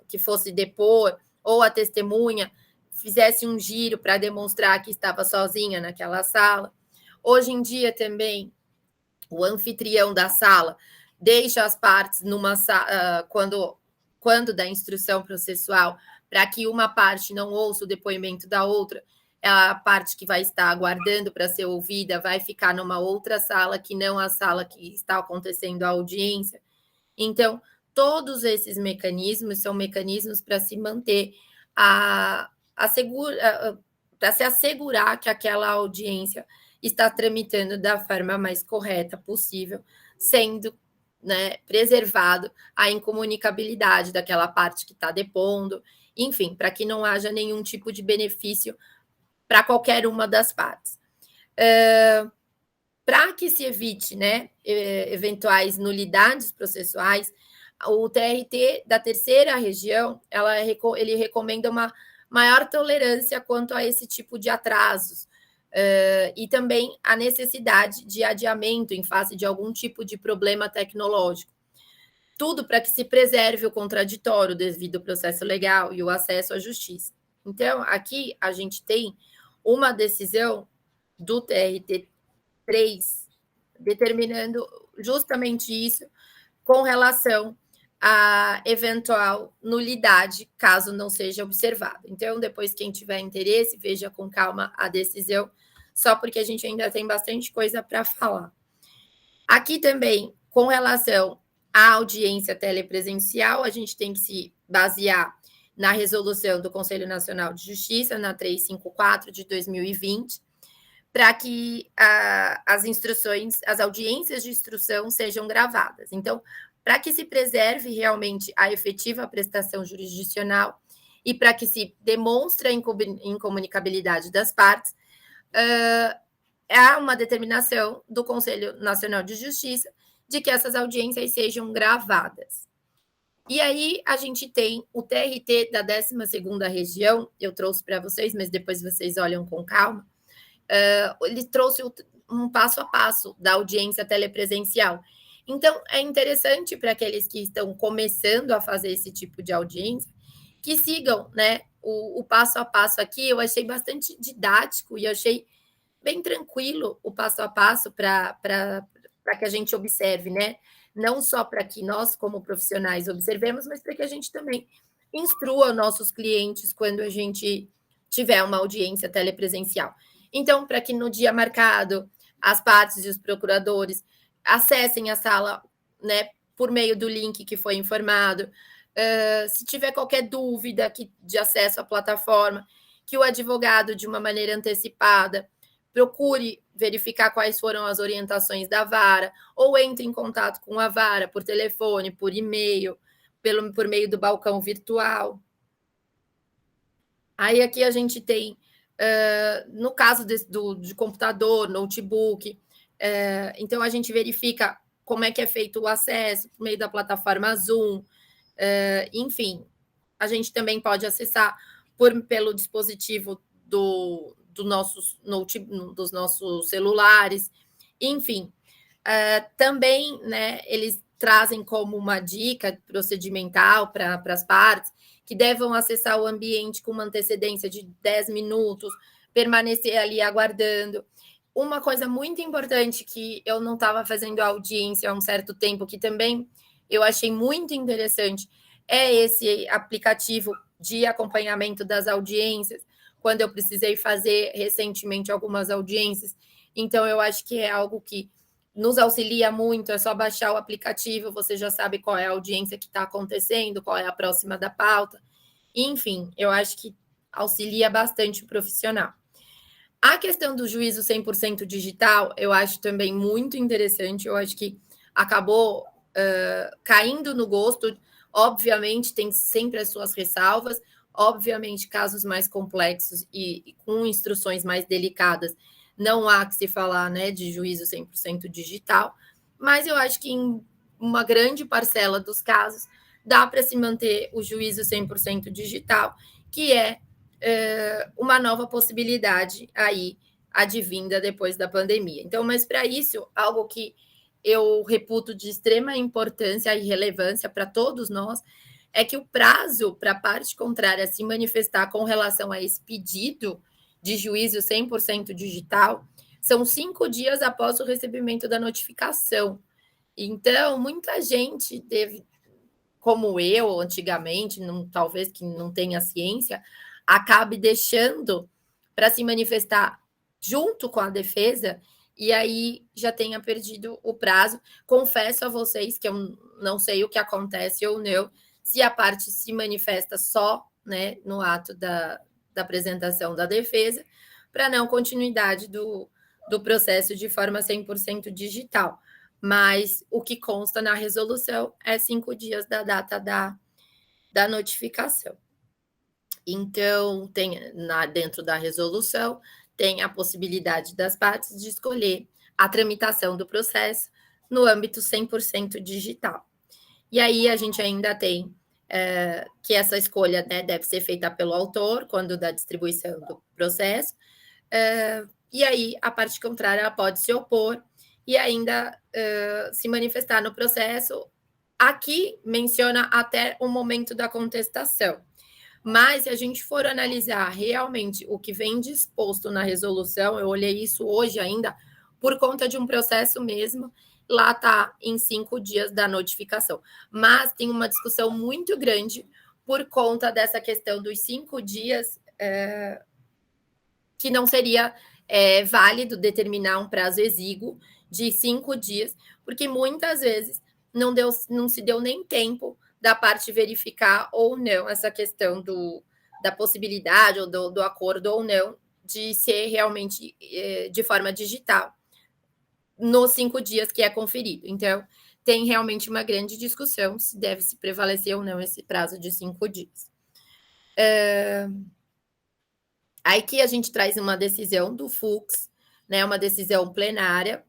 que fosse depor ou a testemunha fizesse um giro para demonstrar que estava sozinha naquela sala. Hoje em dia também, o anfitrião da sala deixa as partes numa quando da instrução processual, para que uma parte não ouça o depoimento da outra, a parte que vai estar aguardando para ser ouvida vai ficar numa outra sala, que não a sala que está acontecendo a audiência. Então, todos esses mecanismos são mecanismos para se manter para se assegurar que aquela audiência está tramitando da forma mais correta possível, sendo preservado a incomunicabilidade daquela parte que está depondo, enfim, para que não haja nenhum tipo de benefício para qualquer uma das partes. Para que se evite eventuais nulidades processuais, o TRT da terceira região, ele recomenda uma maior tolerância quanto a esse tipo de atrasos, e também a necessidade de adiamento em face de algum tipo de problema tecnológico. Tudo para que se preserve o contraditório devido ao processo legal e o acesso à justiça. Então, aqui a gente tem uma decisão do TRT3 determinando justamente isso com relação a eventual nulidade, caso não seja observado. Então, depois, quem tiver interesse, veja com calma a decisão, só porque a gente ainda tem bastante coisa para falar. Aqui também, com relação à audiência telepresencial, a gente tem que se basear na resolução do Conselho Nacional de Justiça, na 354 de 2020, para que as audiências de instrução sejam gravadas. Então, para que se preserve realmente a efetiva prestação jurisdicional e para que se demonstre a incomunicabilidade das partes, há uma determinação do Conselho Nacional de Justiça de que essas audiências sejam gravadas. E aí a gente tem o TRT da 12ª região, eu trouxe para vocês, mas depois vocês olham com calma. Ele trouxe um passo a passo da audiência telepresencial. Então, é interessante para aqueles que estão começando a fazer esse tipo de audiência, que sigam o passo a passo aqui. Eu achei bastante didático e achei bem tranquilo o passo a passo para que a gente observe, não só para que nós, como profissionais, observemos, mas para que a gente também instrua nossos clientes quando a gente tiver uma audiência telepresencial. Então, para que no dia marcado, as partes e os procuradores acessem a sala por meio do link que foi informado, se tiver qualquer dúvida de acesso à plataforma, que o advogado, de uma maneira antecipada, procure verificar quais foram as orientações da vara, ou entre em contato com a vara por telefone, por e-mail, por meio do balcão virtual. Aí aqui a gente tem, no caso de computador, notebook, então a gente verifica como é que é feito o acesso por meio da plataforma Zoom, enfim, a gente também pode acessar pelo dispositivo dos nossos celulares, enfim. Também, eles trazem como uma dica procedimental para as partes que devam acessar o ambiente com uma antecedência de 10 minutos, permanecer ali aguardando. Uma coisa muito importante que eu não estava fazendo audiência há um certo tempo, que também eu achei muito interessante, é esse aplicativo de acompanhamento das audiências, quando eu precisei fazer recentemente algumas audiências. Então, eu acho que é algo que nos auxilia muito, é só baixar o aplicativo, você já sabe qual é a audiência que está acontecendo, qual é a próxima da pauta. Enfim, eu acho que auxilia bastante o profissional. A questão do juízo 100% digital, eu acho também muito interessante, eu acho que acabou caindo no gosto. Obviamente, tem sempre as suas ressalvas, obviamente, casos mais complexos e com instruções mais delicadas, não há que se falar de juízo 100% digital, mas eu acho que em uma grande parcela dos casos dá para se manter o juízo 100% digital, que é uma nova possibilidade aí advinda depois da pandemia. Então, mas para isso, algo que eu reputo de extrema importância e relevância para todos nós é que o prazo para a parte contrária se manifestar com relação a esse pedido de juízo 100% digital são 5 dias após o recebimento da notificação. Então, muita gente teve, como eu antigamente, talvez que não tenha ciência, acabe deixando para se manifestar junto com a defesa e aí já tenha perdido o prazo. Confesso a vocês que eu não sei o que acontece ou não, se a parte se manifesta só, né, no ato da apresentação da defesa, para não continuidade do processo de forma 100% digital. Mas o que consta na resolução é 5 dias da data da notificação. Então, dentro da resolução, tem a possibilidade das partes de escolher a tramitação do processo no âmbito 100% digital. E aí a gente ainda tem que essa escolha, né, deve ser feita pelo autor quando da distribuição do processo, e aí a parte contrária ela pode se opor e ainda se manifestar no processo. Aqui menciona até o momento da contestação. Mas, se a gente for analisar realmente o que vem disposto na resolução, eu olhei isso hoje ainda, por conta de um processo mesmo, lá está em 5 dias da notificação. Mas tem uma discussão muito grande por conta dessa questão dos 5 dias, que não seria válido determinar um prazo exíguo de 5 dias, porque muitas vezes não se deu nem tempo da parte verificar ou não essa questão da possibilidade ou do acordo ou não de ser realmente de forma digital nos 5 dias que é conferido. Então, tem realmente uma grande discussão se deve se prevalecer ou não esse prazo de 5 dias. Aí que a gente traz uma decisão do Fux, né, uma decisão plenária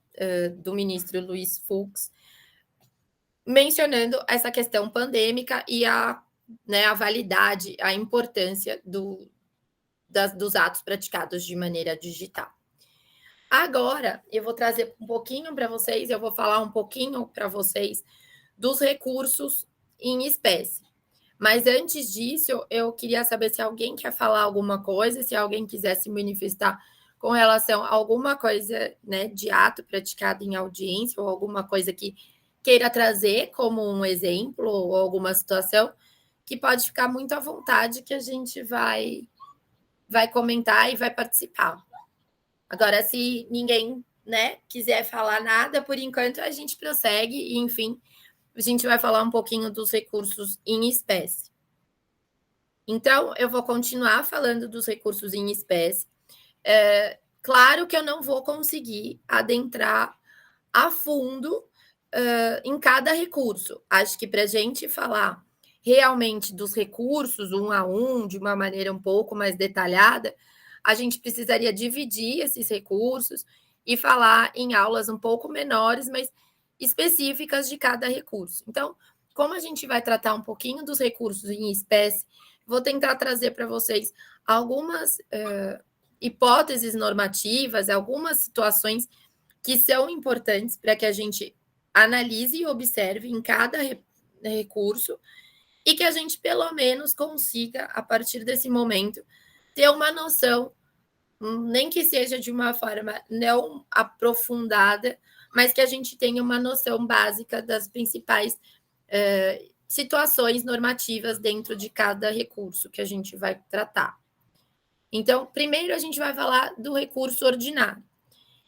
do ministro Luiz Fux, mencionando essa questão pandêmica e a validade, a importância dos atos praticados de maneira digital. Agora, eu vou trazer um pouquinho para vocês, eu vou falar um pouquinho para vocês dos recursos em espécie. Mas antes disso, eu queria saber se alguém quer falar alguma coisa, se alguém quiser se manifestar com relação a alguma coisa, né, de ato praticado em audiência ou alguma coisa que queira trazer como um exemplo ou alguma situação, que pode ficar muito à vontade que a gente vai comentar e vai participar. Agora, se ninguém, né, quiser falar nada, por enquanto a gente prossegue e, enfim, a gente vai falar um pouquinho dos recursos em espécie. Então, eu vou continuar falando dos recursos em espécie. Claro que eu não vou conseguir adentrar a fundo em cada recurso. Acho que para a gente falar realmente dos recursos um a um, de uma maneira um pouco mais detalhada, a gente precisaria dividir esses recursos e falar em aulas um pouco menores, mas específicas de cada recurso. Então, como a gente vai tratar um pouquinho dos recursos em espécie, vou tentar trazer para vocês algumas hipóteses normativas, algumas situações que são importantes para que a gente analise e observe em cada recurso e que a gente, pelo menos, consiga, a partir desse momento, ter uma noção, nem que seja de uma forma não aprofundada, mas que a gente tenha uma noção básica das principais situações normativas dentro de cada recurso que a gente vai tratar. Então, primeiro a gente vai falar do recurso ordinário.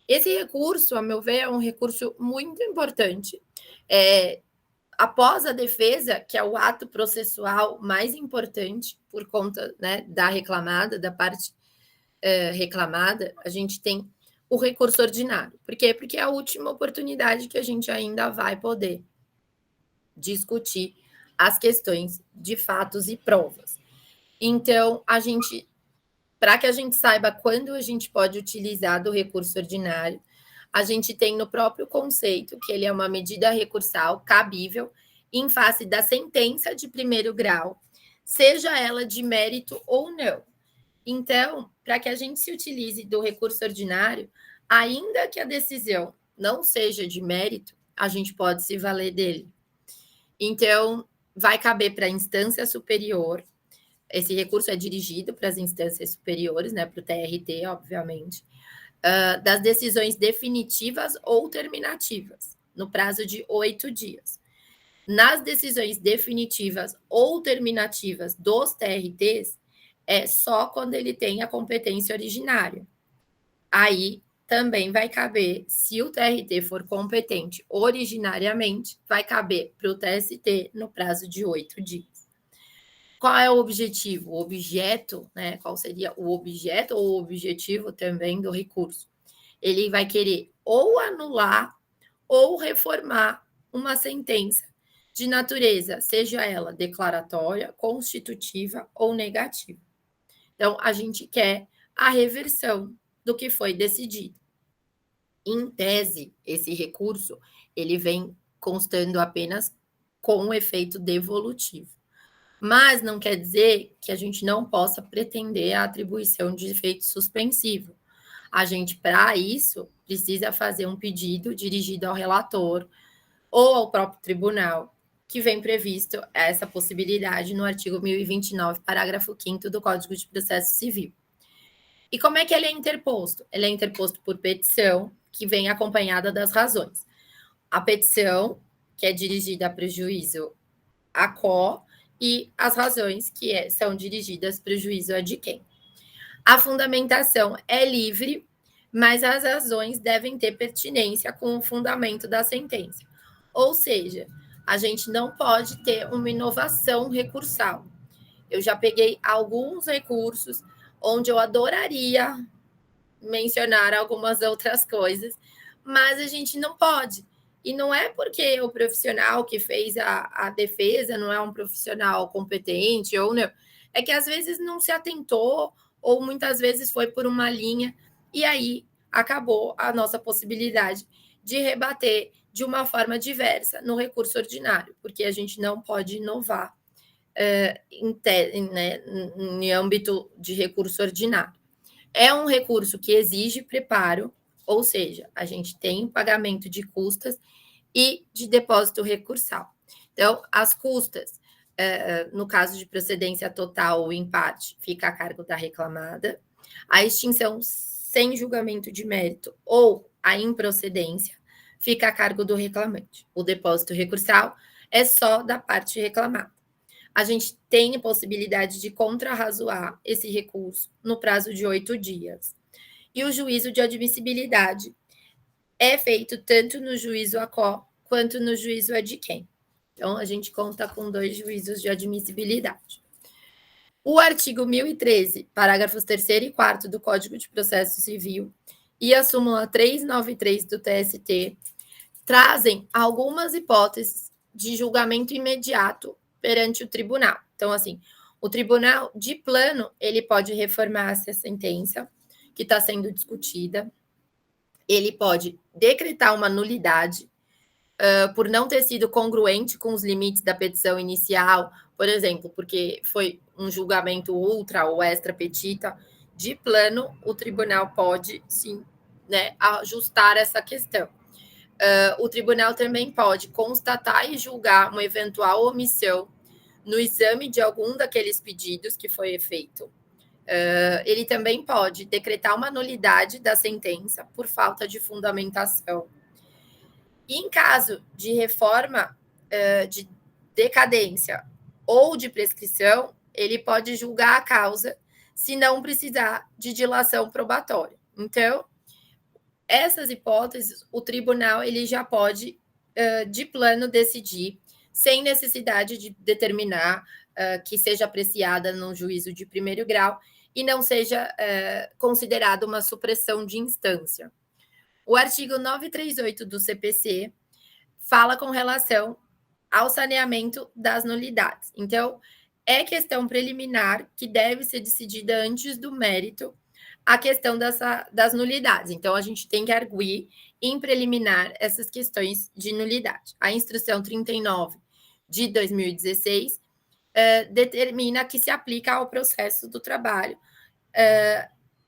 Esse recurso, a meu ver, é um recurso muito importante. Após a defesa, que é o ato processual mais importante por conta, né, da reclamada, da parte reclamada, a gente tem o recurso ordinário. Por quê? Porque é a última oportunidade que a gente ainda vai poder discutir as questões de fatos e provas. Então, para que a gente saiba quando a gente pode utilizar do recurso ordinário, a gente tem no próprio conceito que ele é uma medida recursal cabível em face da sentença de primeiro grau, seja ela de mérito ou não. Então, para que a gente se utilize do recurso ordinário, ainda que a decisão não seja de mérito, a gente pode se valer dele. Então, vai caber para a instância superior. Esse recurso é dirigido para as instâncias superiores, né, para o TRT, obviamente, das decisões definitivas ou terminativas, no prazo de 8 dias. Nas decisões definitivas ou terminativas dos TRTs, é só quando ele tem a competência originária. Aí também vai caber, se o TRT for competente originariamente, vai caber para o TST no prazo de 8 dias. Qual é o objetivo? O objeto, né? Qual seria o objeto ou o objetivo também do recurso? Ele vai querer ou anular ou reformar uma sentença de natureza, seja ela declaratória, constitutiva ou negativa. Então, a gente quer a reversão do que foi decidido. Em tese, esse recurso ele vem constando apenas com o efeito devolutivo. Mas não quer dizer que a gente não possa pretender a atribuição de efeito suspensivo. A gente, para isso, precisa fazer um pedido dirigido ao relator ou ao próprio tribunal, que vem previsto essa possibilidade no artigo 1029, parágrafo 5º do Código de Processo Civil. E como é que ele é interposto? Ele é interposto por petição, que vem acompanhada das razões. A petição, que é dirigida para o juízo ACO, e as razões, que são dirigidas para o juízo adquém. A fundamentação é livre, mas as razões devem ter pertinência com o fundamento da sentença. Ou seja, a gente não pode ter uma inovação recursal. Eu já peguei alguns recursos onde eu adoraria mencionar algumas outras coisas, mas a gente não pode. E não é porque o profissional que fez a defesa não é um profissional competente ou não. É que às vezes não se atentou ou muitas vezes foi por uma linha e aí acabou a nossa possibilidade de rebater de uma forma diversa no recurso ordinário, porque a gente não pode inovar em âmbito de recurso ordinário. É um recurso que exige preparo, ou seja, a gente tem pagamento de custas e de depósito recursal. Então, as custas, no caso de procedência total ou em parte, fica a cargo da reclamada. A extinção sem julgamento de mérito ou a improcedência fica a cargo do reclamante. O depósito recursal é só da parte reclamada. A gente tem a possibilidade de contrarrazoar esse recurso no prazo de 8 dias. E o juízo de admissibilidade é feito tanto no juízo ACO quanto no juízo adquém. Então, a gente conta com 2 juízos de admissibilidade. O artigo 1013, parágrafos 3º e 4º do Código de Processo Civil e a súmula 393 do TST trazem algumas hipóteses de julgamento imediato perante o tribunal. Então, assim, o tribunal de plano, ele pode reformar essa sentença que está sendo discutida, ele pode decretar uma nulidade por não ter sido congruente com os limites da petição inicial, por exemplo, porque foi um julgamento ultra ou extra petita, de plano, o tribunal pode, sim, né, ajustar essa questão. O tribunal também pode constatar e julgar uma eventual omissão no exame de algum daqueles pedidos que foi feito. Ele também pode decretar uma nulidade da sentença por falta de fundamentação. E em caso de reforma de decadência ou de prescrição, ele pode julgar a causa se não precisar de dilação probatória. Então, essas hipóteses, o tribunal ele já pode, de plano, decidir, sem necessidade de determinar que seja apreciada no juízo de primeiro grau e não seja considerada uma supressão de instância. O artigo 938 do CPC fala com relação ao saneamento das nulidades. Então, é questão preliminar que deve ser decidida antes do mérito a questão das nulidades. Então, a gente tem que arguir em preliminar essas questões de nulidade. A instrução 39 de 2016, determina que se aplica ao processo do trabalho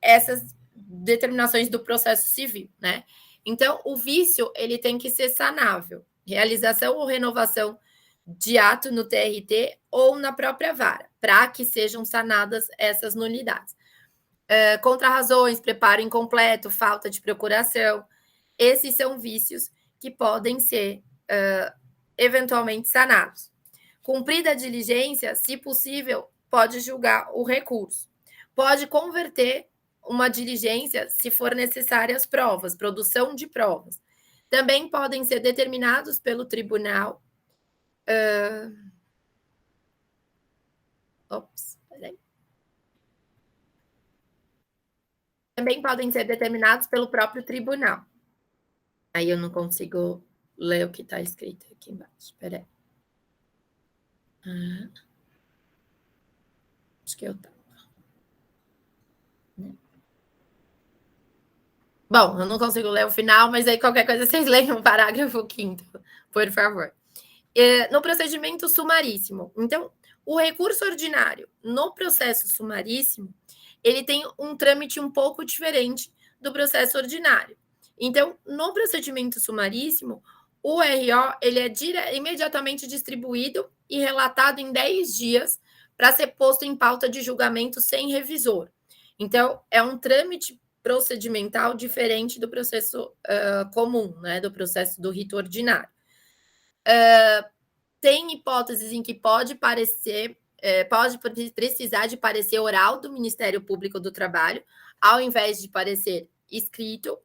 essas determinações do processo civil, né? Então, o vício ele tem que ser sanável, realização ou renovação de ato no TRT ou na própria vara, para que sejam sanadas essas nulidades. Contrarrazões, preparo incompleto, falta de procuração, esses são vícios que podem ser eventualmente sanados. Cumprida a diligência, se possível, pode julgar o recurso. Pode converter uma diligência se for necessárias provas, produção de provas. Também podem ser determinados pelo tribunal. Também podem ser determinados pelo próprio tribunal. Aí eu não consigo ler o que está escrito aqui embaixo. Espera aí. Acho que eu estava. Bom, eu não consigo ler o final, mas aí qualquer coisa vocês leiam o parágrafo 5º, por favor. No procedimento sumaríssimo. Então, o recurso ordinário no processo sumaríssimo, ele tem um trâmite um pouco diferente do processo ordinário. Então, no procedimento sumaríssimo, o RO ele é imediatamente distribuído e relatado em 10 dias para ser posto em pauta de julgamento sem revisor. Então, é um trâmite procedimental diferente do processo comum, né, do processo do rito ordinário. Tem hipóteses em que pode precisar de parecer oral do Ministério Público do Trabalho, ao invés de parecer escrito,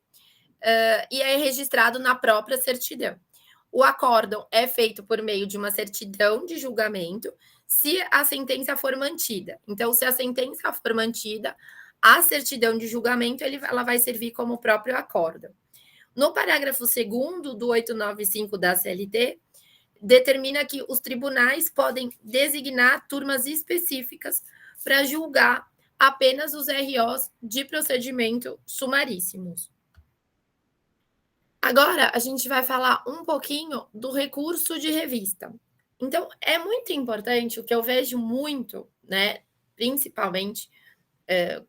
e é registrado na própria certidão. O acórdão é feito por meio de uma certidão de julgamento, se a sentença for mantida. Então, se a sentença for mantida, a certidão de julgamento ela vai servir como o próprio acórdão. No parágrafo 2º do 895 da CLT, determina que os tribunais podem designar turmas específicas para julgar apenas os ROs de procedimento sumaríssimos. Agora, a gente vai falar um pouquinho do recurso de revista. Então, é muito importante, o que eu vejo muito, né, principalmente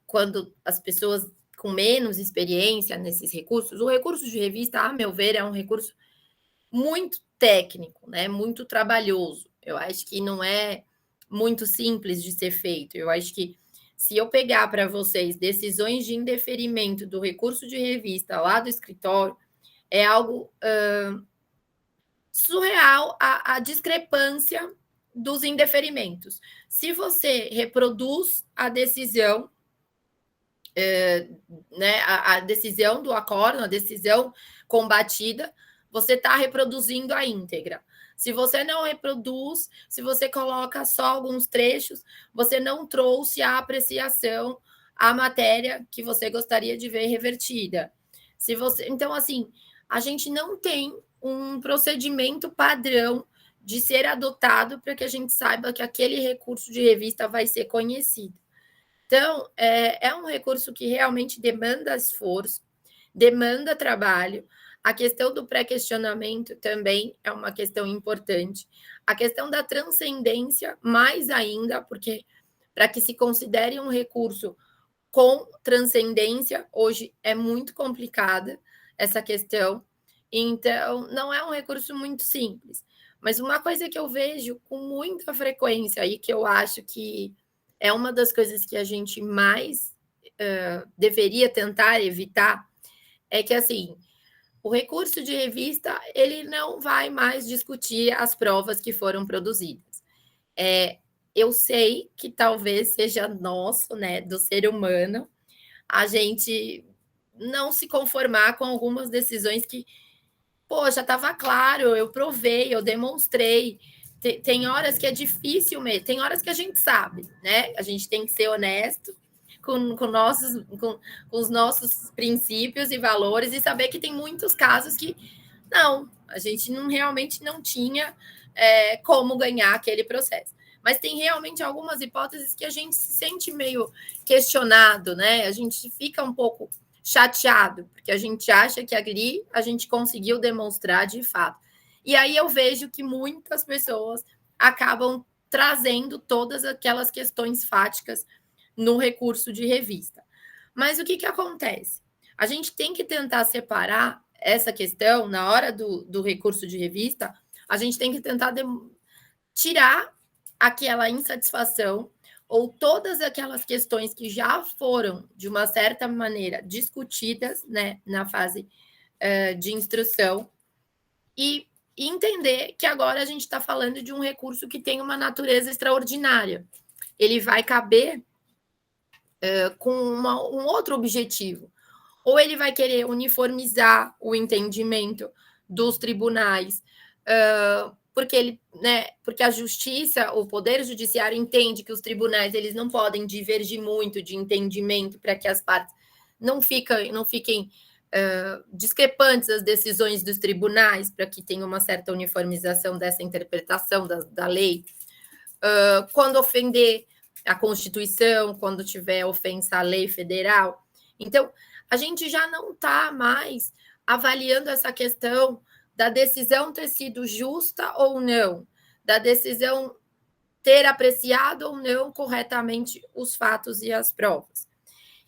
quando as pessoas com menos experiência nesses recursos, o recurso de revista, a meu ver, é um recurso muito técnico, né, muito trabalhoso. Eu acho que não é muito simples de ser feito. Eu acho que se eu pegar para vocês decisões de indeferimento do recurso de revista lá do escritório, é algo surreal a discrepância dos indeferimentos. Se você reproduz a decisão, né, a decisão do acórdão, a decisão combatida, você está reproduzindo a íntegra. Se você não reproduz, se você coloca só alguns trechos, você não trouxe a apreciação, a matéria que você gostaria de ver revertida. Então, assim, a gente não tem um procedimento padrão de ser adotado para que a gente saiba que aquele recurso de revista vai ser conhecido. Então, é um recurso que realmente demanda esforço, demanda trabalho. A questão do pré-questionamento também é uma questão importante. A questão da transcendência, mais ainda, porque para que se considere um recurso com transcendência, hoje é muito complicada essa questão. Então, não é um recurso muito simples. Mas uma coisa que eu vejo com muita frequência e que eu acho que é uma das coisas que a gente mais deveria tentar evitar é que, assim, o recurso de revista ele não vai mais discutir as provas que foram produzidas. Eu sei que talvez seja nosso, né, do ser humano, a gente não se conformar com algumas decisões que, pô, já estava claro, eu provei, eu demonstrei. Tem horas que é difícil mesmo, tem horas que a gente sabe, né? A gente tem que ser honesto com os nossos princípios e valores e saber que tem muitos casos que não, a gente realmente não tinha como ganhar aquele processo. Mas tem realmente algumas hipóteses que a gente se sente meio questionado, né? A gente fica um pouco chateado, porque a gente acha que ali a gente conseguiu demonstrar de fato. E aí eu vejo que muitas pessoas acabam trazendo todas aquelas questões fáticas no recurso de revista. Mas o que acontece? A gente tem que tentar separar essa questão, na hora do recurso de revista, a gente tem que tentar tirar aquela insatisfação ou todas aquelas questões que já foram, de uma certa maneira, discutidas, né, na fase de instrução, e entender que agora a gente está falando de um recurso que tem uma natureza extraordinária. Ele vai caber com um outro objetivo. Ou ele vai querer uniformizar o entendimento dos tribunais, porque a justiça, o poder judiciário entende que os tribunais eles não podem divergir muito de entendimento para que as partes não fiquem discrepantes as decisões dos tribunais, para que tenha uma certa uniformização dessa interpretação da lei. Quando ofender a Constituição, quando tiver ofensa à lei federal. Então, a gente já não está mais avaliando essa questão da decisão ter sido justa ou não, da decisão ter apreciado ou não corretamente os fatos e as provas.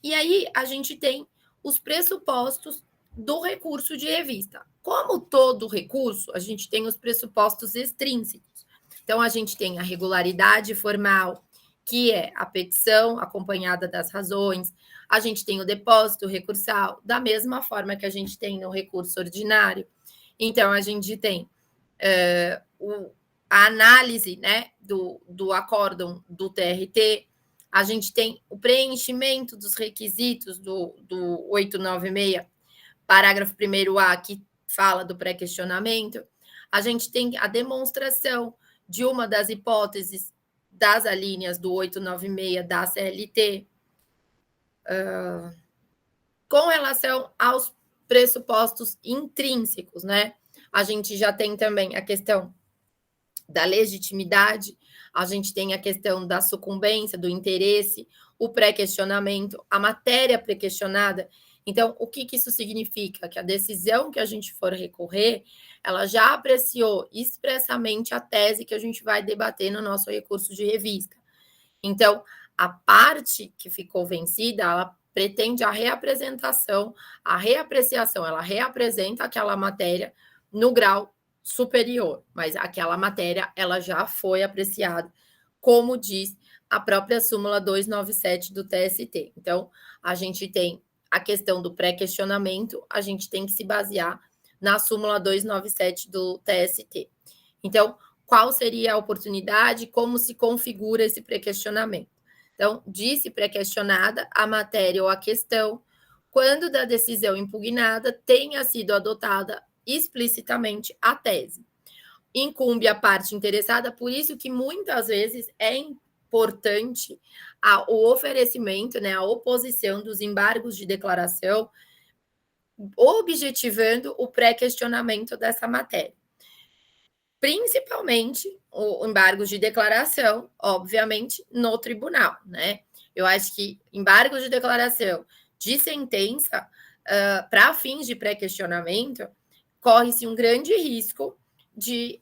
E aí a gente tem os pressupostos do recurso de revista. Como todo recurso, a gente tem os pressupostos extrínsecos. Então, a gente tem a regularidade formal, que é a petição acompanhada das razões, a gente tem o depósito recursal, da mesma forma que a gente tem no recurso ordinário. Então, a gente tem a análise, né, do acórdão do TRT, a gente tem o preenchimento dos requisitos do 896, parágrafo 1º A, que fala do pré-questionamento, a gente tem a demonstração de uma das hipóteses das alíneas do 896 da CLT, com relação aos pressupostos intrínsecos, né? A gente já tem também a questão da legitimidade, a gente tem a questão da sucumbência, do interesse, o pré-questionamento, a matéria pré-questionada. Então, o que isso significa? Que a decisão que a gente for recorrer, ela já apreciou expressamente a tese que a gente vai debater no nosso recurso de revista. Então, a parte que ficou vencida, ela pretende a reapresentação, a reapreciação, ela reapresenta aquela matéria no grau superior, mas aquela matéria, ela já foi apreciada, como diz a própria súmula 297 do TST. Então, a gente tem a questão do pré-questionamento, a gente tem que se basear na súmula 297 do TST. Então, qual seria a oportunidade, como se configura esse pré-questionamento? Então, disse pré-questionada a matéria ou a questão, quando da decisão impugnada tenha sido adotada explicitamente a tese. Incumbe a parte interessada, por isso que muitas vezes é importante o oferecimento, né, a oposição dos embargos de declaração, objetivando o pré-questionamento dessa matéria. Principalmente o embargos de declaração, obviamente, no tribunal, né? Eu acho que embargos de declaração de sentença, para fins de pré-questionamento, corre-se um grande risco de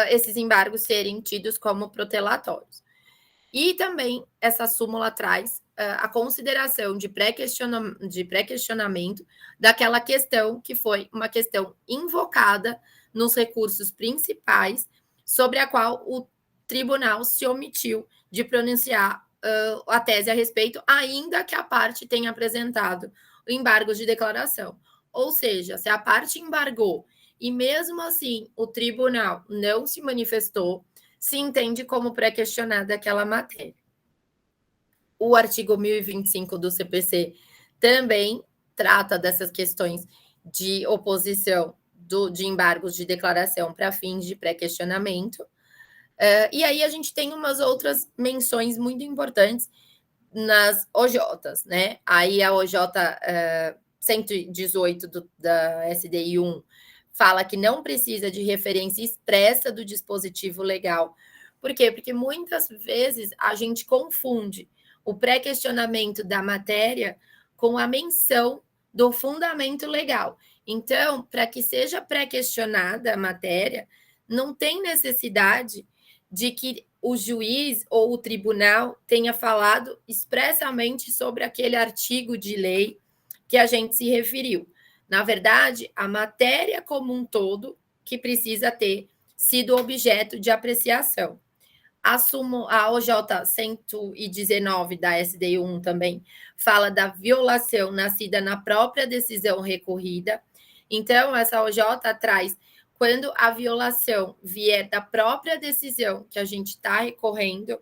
esses embargos serem tidos como protelatórios. E também essa súmula traz a consideração de pré-questionamento daquela questão que foi uma questão invocada nos recursos principais, sobre a qual o tribunal se omitiu de pronunciar a tese a respeito, ainda que a parte tenha apresentado o embargo de declaração. Ou seja, se a parte embargou e mesmo assim o tribunal não se manifestou, se entende como pré-questionada aquela matéria. O artigo 1025 do CPC também trata dessas questões de oposição de embargos de declaração para fins de pré-questionamento. E aí a gente tem umas outras menções muito importantes nas OJs, né? Aí a OJ 118 da SDI 1 fala que não precisa de referência expressa do dispositivo legal. Por quê? Porque muitas vezes a gente confunde o pré-questionamento da matéria com a menção do fundamento legal. Então, para que seja pré-questionada a matéria, não tem necessidade de que o juiz ou o tribunal tenha falado expressamente sobre aquele artigo de lei que a gente se referiu. Na verdade, a matéria como um todo que precisa ter sido objeto de apreciação. A OJ 119 da SDI1 também fala da violação nascida na própria decisão recorrida. Então, essa OJ traz quando a violação vier da própria decisão que a gente está recorrendo,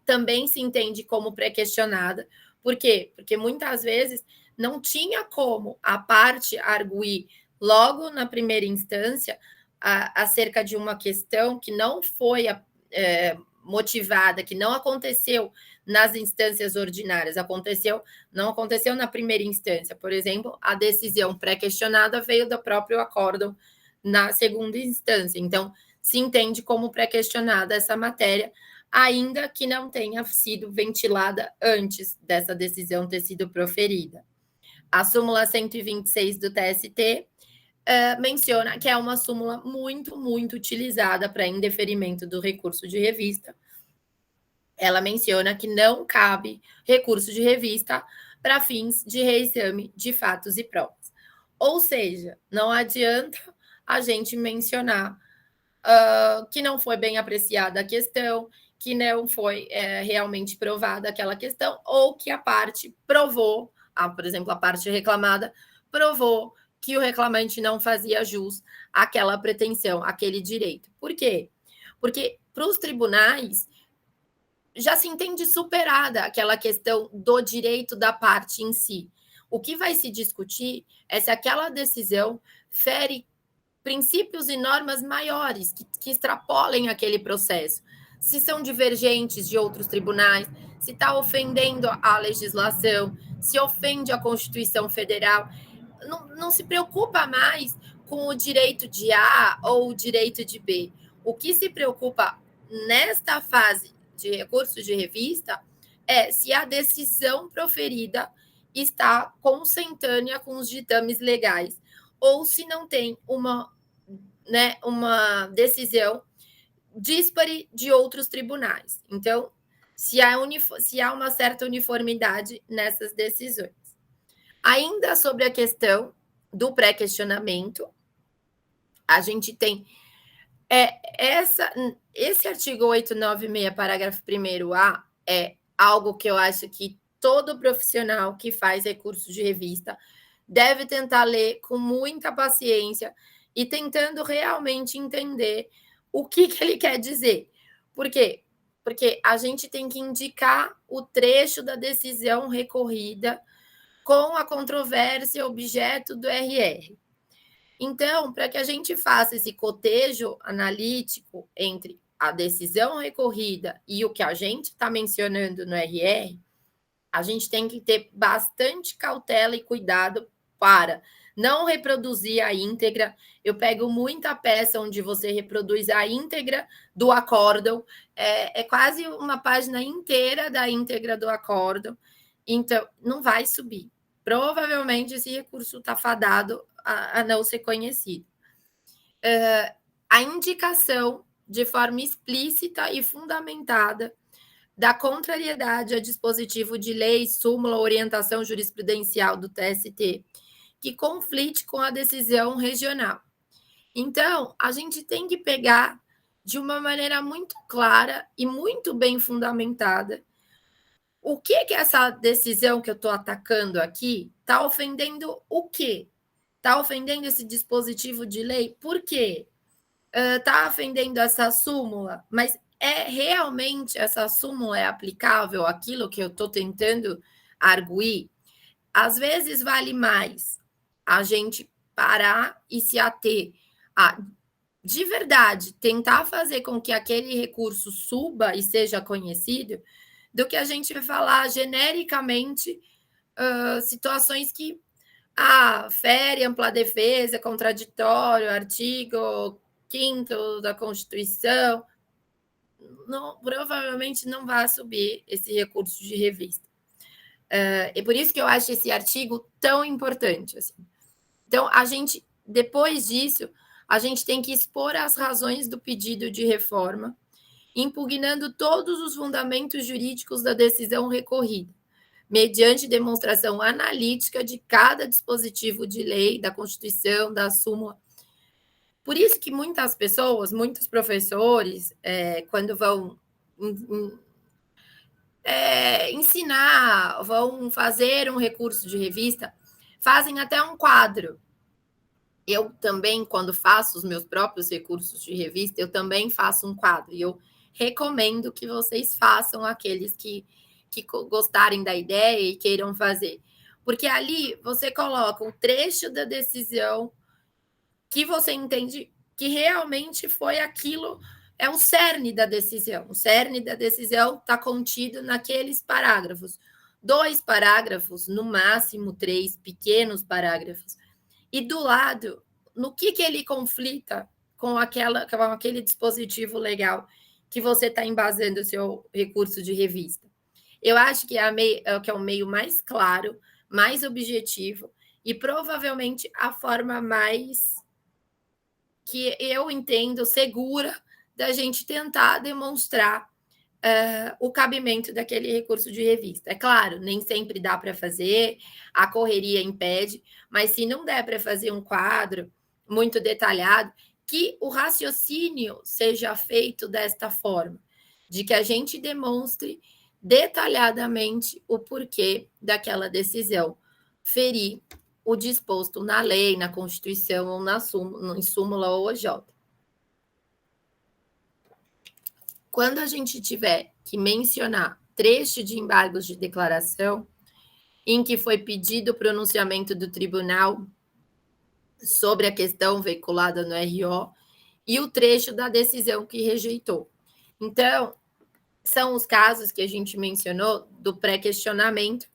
também se entende como pré-questionada. Por quê? Porque muitas vezes não tinha como a parte arguir logo na primeira instância acerca de uma questão que não foi motivada, que não aconteceu nas instâncias ordinárias, não aconteceu na primeira instância. Por exemplo, a decisão pré-questionada veio do próprio acórdão na segunda instância. Então, se entende como pré-questionada essa matéria, ainda que não tenha sido ventilada antes dessa decisão ter sido proferida. A súmula 126 do TST menciona que é uma súmula muito, muito utilizada para indeferimento do recurso de revista. Ela menciona que não cabe recurso de revista para fins de reexame de fatos e provas. Ou seja, não adianta a gente mencionar que não foi bem apreciada a questão, que não foi realmente provada aquela questão, ou que a parte provou, por exemplo, a parte reclamada, provou que o reclamante não fazia jus àquela pretensão, àquele direito. Por quê? Porque para os tribunais já se entende superada aquela questão do direito da parte em si. O que vai se discutir é se aquela decisão fere princípios e normas maiores que extrapolem aquele processo. Se são divergentes de outros tribunais, se está ofendendo a legislação, se ofende a Constituição Federal, não se preocupa mais com o direito de A ou o direito de B. O que se preocupa nesta fase de recurso de revista é se a decisão proferida está consentânea com os ditames legais ou se não tem uma decisão díspare de outros tribunais. Então, se há uma certa uniformidade nessas decisões. Ainda sobre a questão do pré-questionamento, a gente tem esse artigo 896, parágrafo 1º-A, é algo que eu acho que todo profissional que faz recurso de revista deve tentar ler com muita paciência e tentando realmente entender o que ele quer dizer. Por quê? Porque a gente tem que indicar o trecho da decisão recorrida com a controvérsia objeto do RR. Então, para que a gente faça esse cotejo analítico entre a decisão recorrida e o que a gente está mencionando no RR, a gente tem que ter bastante cautela e cuidado para não reproduzir a íntegra. Eu pego muita peça onde você reproduz a íntegra do acórdão, é quase uma página inteira da íntegra do acórdão, então não vai subir. Provavelmente esse recurso está fadado a não ser conhecido. A indicação de forma explícita e fundamentada da contrariedade a dispositivo de lei, súmula, orientação jurisprudencial do TST, que conflite com a decisão regional. Então, a gente tem que pegar de uma maneira muito clara e muito bem fundamentada o que essa decisão que eu estou atacando aqui está ofendendo o quê? Está ofendendo esse dispositivo de lei? Por quê? Está ofendendo essa súmula? Mas realmente essa súmula é aplicável àquilo que eu estou tentando arguir? Às vezes vale mais a gente parar e se ater a, de verdade, tentar fazer com que aquele recurso suba e seja conhecido, do que a gente falar genericamente situações que fere ampla defesa, contraditório, artigo 5º da Constituição, provavelmente não vai subir esse recurso de revista. E por isso que eu acho esse artigo tão importante. Assim. Então, a gente, depois disso, a gente tem que expor as razões do pedido de reforma, impugnando todos os fundamentos jurídicos da decisão recorrida, mediante demonstração analítica de cada dispositivo de lei, da Constituição, da súmula. Por isso que muitas pessoas, muitos professores, quando vão ensinar, vão fazer um recurso de revista, fazem até um quadro. Eu também, quando faço os meus próprios recursos de revista, eu também faço um quadro. E eu recomendo que vocês façam, aqueles que gostarem da ideia e queiram fazer. Porque ali você coloca o trecho da decisão que você entende que realmente foi aquilo, é o cerne da decisão. O cerne da decisão está contido naqueles parágrafos. 2 parágrafos, no máximo 3 pequenos parágrafos. E do lado, no que ele conflita com aquele dispositivo legal que você está embasando o seu recurso de revista. Eu acho que é o meio mais claro, mais objetivo e provavelmente a forma mais, que eu entendo, segura da gente tentar demonstrar o cabimento daquele recurso de revista. É claro, nem sempre dá para fazer, a correria impede, mas se não der para fazer um quadro muito detalhado, que o raciocínio seja feito desta forma, de que a gente demonstre detalhadamente o porquê daquela decisão ferir o disposto na lei, na Constituição ou em súmula ou OJ. Quando a gente tiver que mencionar trecho de embargos de declaração em que foi pedido o pronunciamento do tribunal sobre a questão veiculada no RO e o trecho da decisão que rejeitou. Então, são os casos que a gente mencionou do pré-questionamento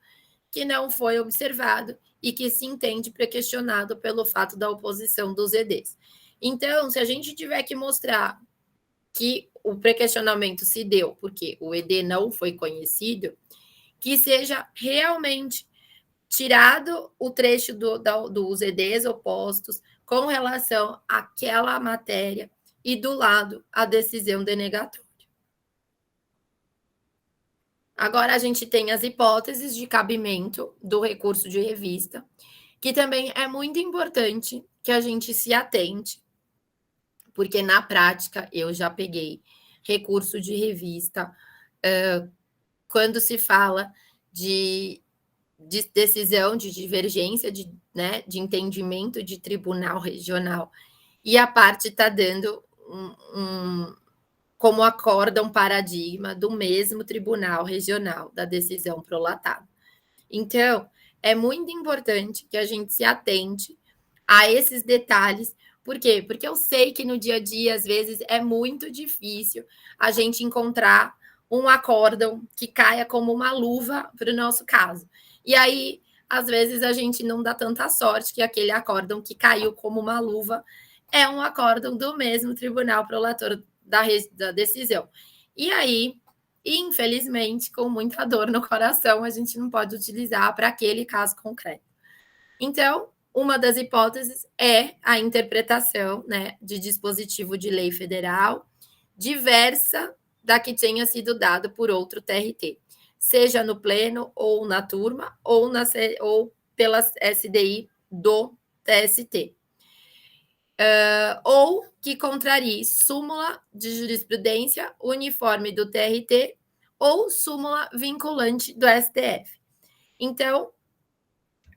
que não foi observado e que se entende pré-questionado pelo fato da oposição dos EDs. Então, se a gente tiver que mostrar que o pré-questionamento se deu porque o ED não foi conhecido, que seja realmente tirado o trecho dos EDs opostos com relação àquela matéria e do lado a decisão denegatória. Agora a gente tem as hipóteses de cabimento do recurso de revista, que também é muito importante que a gente se atente, porque na prática eu já peguei recurso de revista quando se fala de decisão de divergência de entendimento de tribunal regional, e a parte está dando como acorda um paradigma do mesmo tribunal regional da decisão prolatada. Então, é muito importante que a gente se atente a esses detalhes. Por quê? Porque eu sei que no dia a dia, às vezes, é muito difícil a gente encontrar um acórdão que caia como uma luva para o nosso caso. E aí, às vezes, a gente não dá tanta sorte que aquele acórdão que caiu como uma luva é um acórdão do mesmo tribunal prolator da decisão. E aí, infelizmente, com muita dor no coração, a gente não pode utilizar para aquele caso concreto. Então, uma das hipóteses é a interpretação, de dispositivo de lei federal diversa da que tenha sido dado por outro TRT, seja no pleno ou na turma ou pela SDI do TST. Ou que contrarie súmula de jurisprudência uniforme do TRT ou súmula vinculante do STF. Então,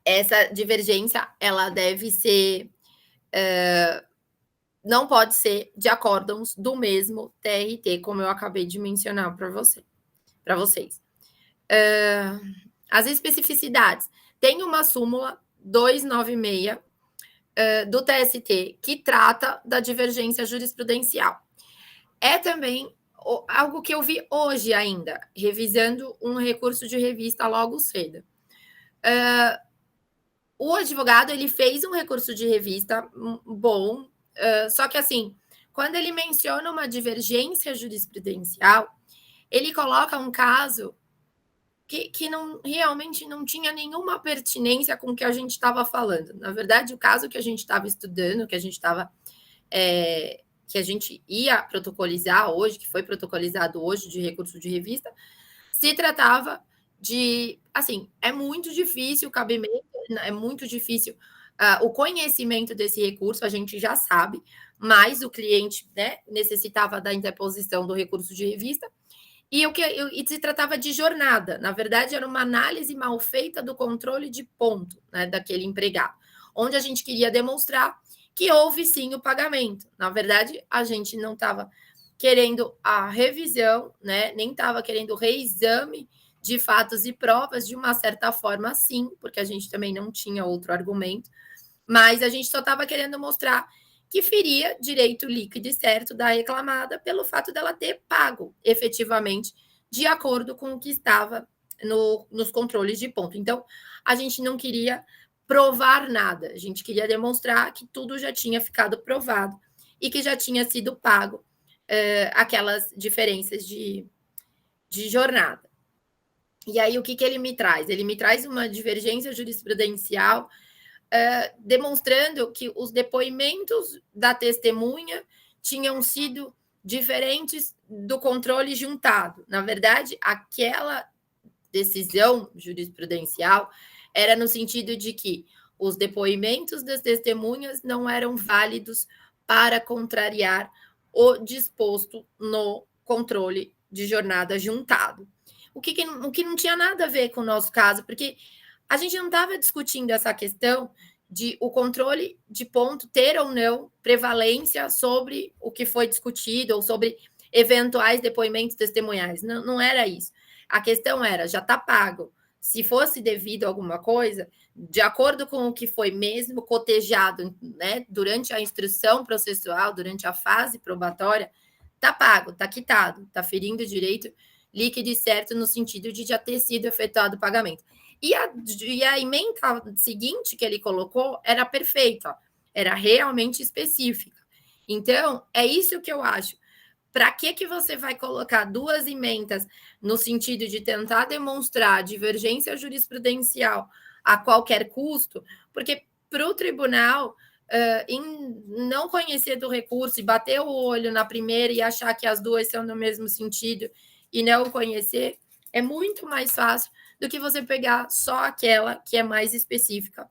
essa divergência, ela deve ser, não pode ser de acórdãos do mesmo TRT, como eu acabei de mencionar para vocês. As especificidades. Tem uma súmula 296 do TST que trata da divergência jurisprudencial. É também algo que eu vi hoje ainda, revisando um recurso de revista logo cedo. O advogado, ele fez um recurso de revista bom, só que assim, quando ele menciona uma divergência jurisprudencial, ele coloca um caso que realmente não tinha nenhuma pertinência com o que a gente estava falando. Na verdade, o caso que a gente estava estudando, que a gente estava que a gente ia protocolizar hoje, que foi protocolizado hoje de recurso de revista, se tratava de, assim, é muito difícil o cabimento, é muito difícil o conhecimento desse recurso, a gente já sabe, mas o cliente, né, necessitava da interposição do recurso de revista, e se tratava de jornada. Na verdade, era uma análise mal feita do controle de ponto, né, daquele empregado, onde a gente queria demonstrar que houve sim o pagamento. Na verdade, a gente não estava querendo a revisão, né, nem estava querendo o reexame de fatos e provas, de uma certa forma, sim, porque a gente também não tinha outro argumento, mas a gente só estava querendo mostrar que feria direito líquido e certo da reclamada pelo fato dela ter pago efetivamente de acordo com o que estava nos controles de ponto. Então, a gente não queria provar nada, a gente queria demonstrar que tudo já tinha ficado provado e que já tinha sido pago aquelas diferenças de jornada. E aí, o que ele me traz? Ele me traz uma divergência jurisprudencial demonstrando que os depoimentos da testemunha tinham sido diferentes do controle juntado. Na verdade, aquela decisão jurisprudencial era no sentido de que os depoimentos das testemunhas não eram válidos para contrariar o disposto no controle de jornada juntado. O que não tinha nada a ver com o nosso caso, porque a gente não estava discutindo essa questão de o controle de ponto ter ou não prevalência sobre o que foi discutido ou sobre eventuais depoimentos testemunhais. Não, não era isso. A questão era, já está pago. Se fosse devido a alguma coisa, de acordo com o que foi mesmo cotejado, né, durante a instrução processual, durante a fase probatória, está pago, está quitado, está ferindo o direito líquido e certo no sentido de já ter sido efetuado o pagamento. E a emenda seguinte que ele colocou era perfeita, era realmente específica. Então, é isso que eu acho. Para que você vai colocar duas emendas no sentido de tentar demonstrar divergência jurisprudencial a qualquer custo? Porque para o tribunal, em não conhecer do recurso e bater o olho na primeira e achar que as duas são no mesmo sentido e não conhecer, é muito mais fácil do que você pegar só aquela que é mais específica,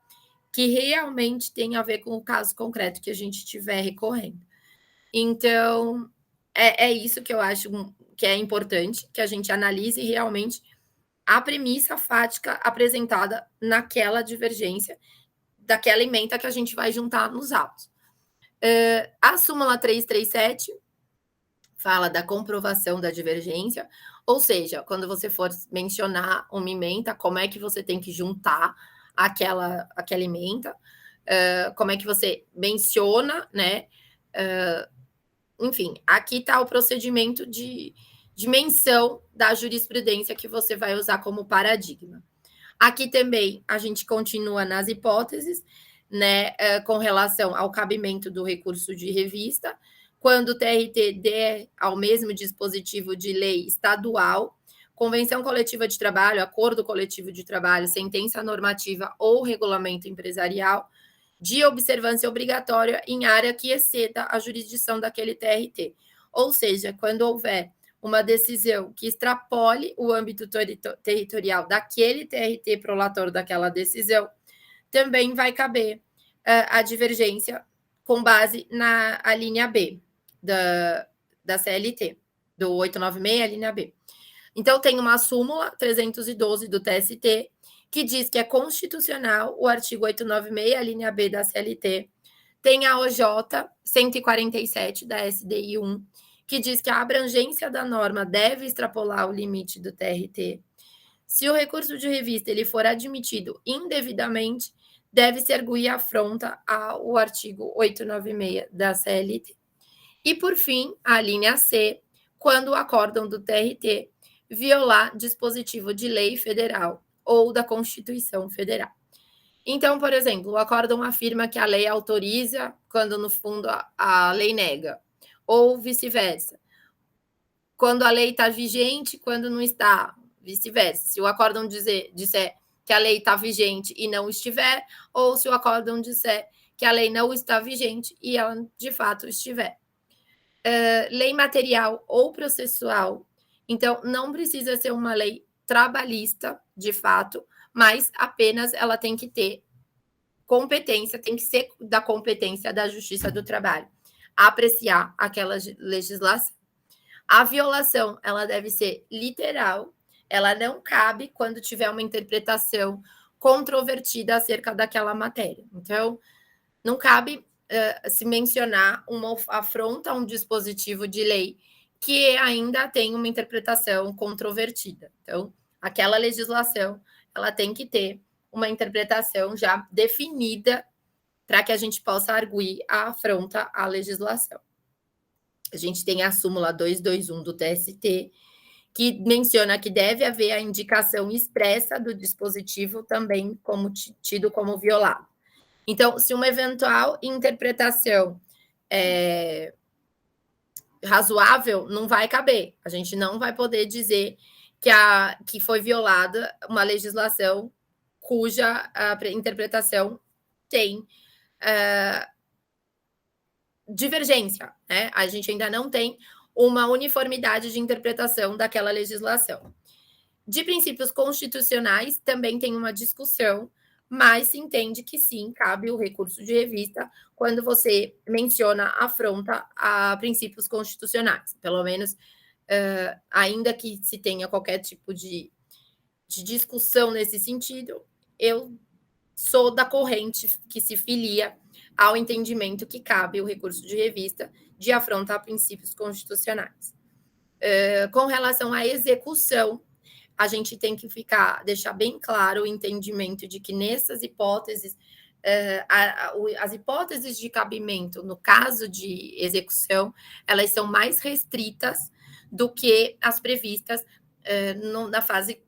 que realmente tem a ver com o caso concreto que a gente estiver recorrendo. Então, é isso que eu acho que é importante, que a gente analise realmente a premissa fática apresentada naquela divergência, daquela ementa que a gente vai juntar nos autos. A súmula 337 fala da comprovação da divergência, ou seja, quando você for mencionar uma ementa, como é que você tem que juntar aquela ementa, como é que você menciona, né? Enfim, aqui está o procedimento de menção da jurisprudência que você vai usar como paradigma. Aqui também a gente continua nas hipóteses, né, com relação ao cabimento do recurso de revista, quando o TRT der ao mesmo dispositivo de lei estadual, convenção coletiva de trabalho, acordo coletivo de trabalho, sentença normativa ou regulamento empresarial, de observância obrigatória em área que exceda a jurisdição daquele TRT. Ou seja, quando houver uma decisão que extrapole o âmbito territorial daquele TRT prolator daquela decisão, também vai caber a divergência com base na linha B da CLT, do 896, a linha B. Então, tem uma súmula 312 do TST, que diz que é constitucional o artigo 896, a linha B da CLT. Tem a OJ 147 da SDI 1, que diz que a abrangência da norma deve extrapolar o limite do TRT. Se o recurso de revista ele for admitido indevidamente, deve se arguir afronta ao artigo 896 da CLT. E, por fim, a linha C, quando o acórdão do TRT violar dispositivo de lei federal ou da Constituição Federal. Então, por exemplo, o acórdão afirma que a lei autoriza quando, no fundo, a lei nega, ou vice-versa. Quando a lei está vigente, quando não está, vice-versa. Se o acórdão disser que a lei está vigente e não estiver, ou se o acórdão disser que a lei não está vigente e ela, de fato, estiver. Lei material ou processual, então não precisa ser uma lei trabalhista, de fato, mas apenas ela tem que ter competência, tem que ser da competência da Justiça do Trabalho, apreciar aquela legislação. A violação, ela deve ser literal, ela não cabe quando tiver uma interpretação controvertida acerca daquela matéria. Então, não cabe se mencionar uma afronta a um dispositivo de lei que ainda tem uma interpretação controvertida. Então, aquela legislação, ela tem que ter uma interpretação já definida para que a gente possa arguir a afronta à legislação. A gente tem a súmula 221 do TST, que menciona que deve haver a indicação expressa do dispositivo também como tido como violado. Então, se uma eventual interpretação razoável, não vai caber. A gente não vai poder dizer que foi violada uma legislação cuja interpretação tem divergência, né? A gente ainda não tem uma uniformidade de interpretação daquela legislação. De princípios constitucionais, também tem uma discussão, mas se entende que sim, cabe o recurso de revista quando você menciona afronta a princípios constitucionais. Pelo menos, ainda que se tenha qualquer tipo de discussão nesse sentido, eu sou da corrente que se filia ao entendimento que cabe o recurso de revista de afronta a princípios constitucionais. Com relação à execução, a gente tem que deixar bem claro o entendimento de que nessas hipóteses, as hipóteses de cabimento, no caso de execução, elas são mais restritas do que as previstas na fase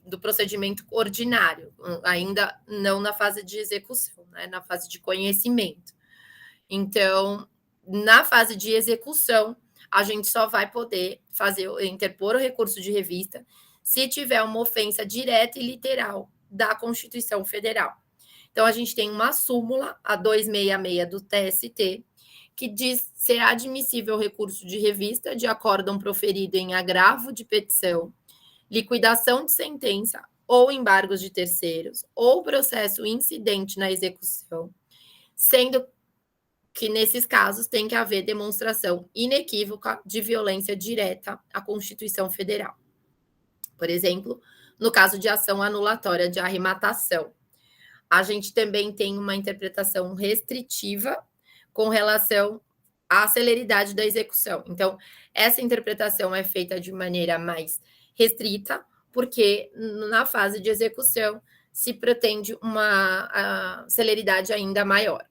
do procedimento ordinário, ainda não na fase de execução, né, na fase de conhecimento. Então, na fase de execução, a gente só vai poder interpor o recurso de revista se tiver uma ofensa direta e literal da Constituição Federal. Então, a gente tem uma súmula, a 266 do TST, que diz ser admissível o recurso de revista de acórdão proferido em agravo de petição, liquidação de sentença ou embargos de terceiros, ou processo incidente na execução, sendo que, nesses casos, tem que haver demonstração inequívoca de violência direta à Constituição Federal. Por exemplo, no caso de ação anulatória de arrematação. A gente também tem uma interpretação restritiva com relação à celeridade da execução. Então, essa interpretação é feita de maneira mais restrita, porque na fase de execução se pretende uma celeridade ainda maior.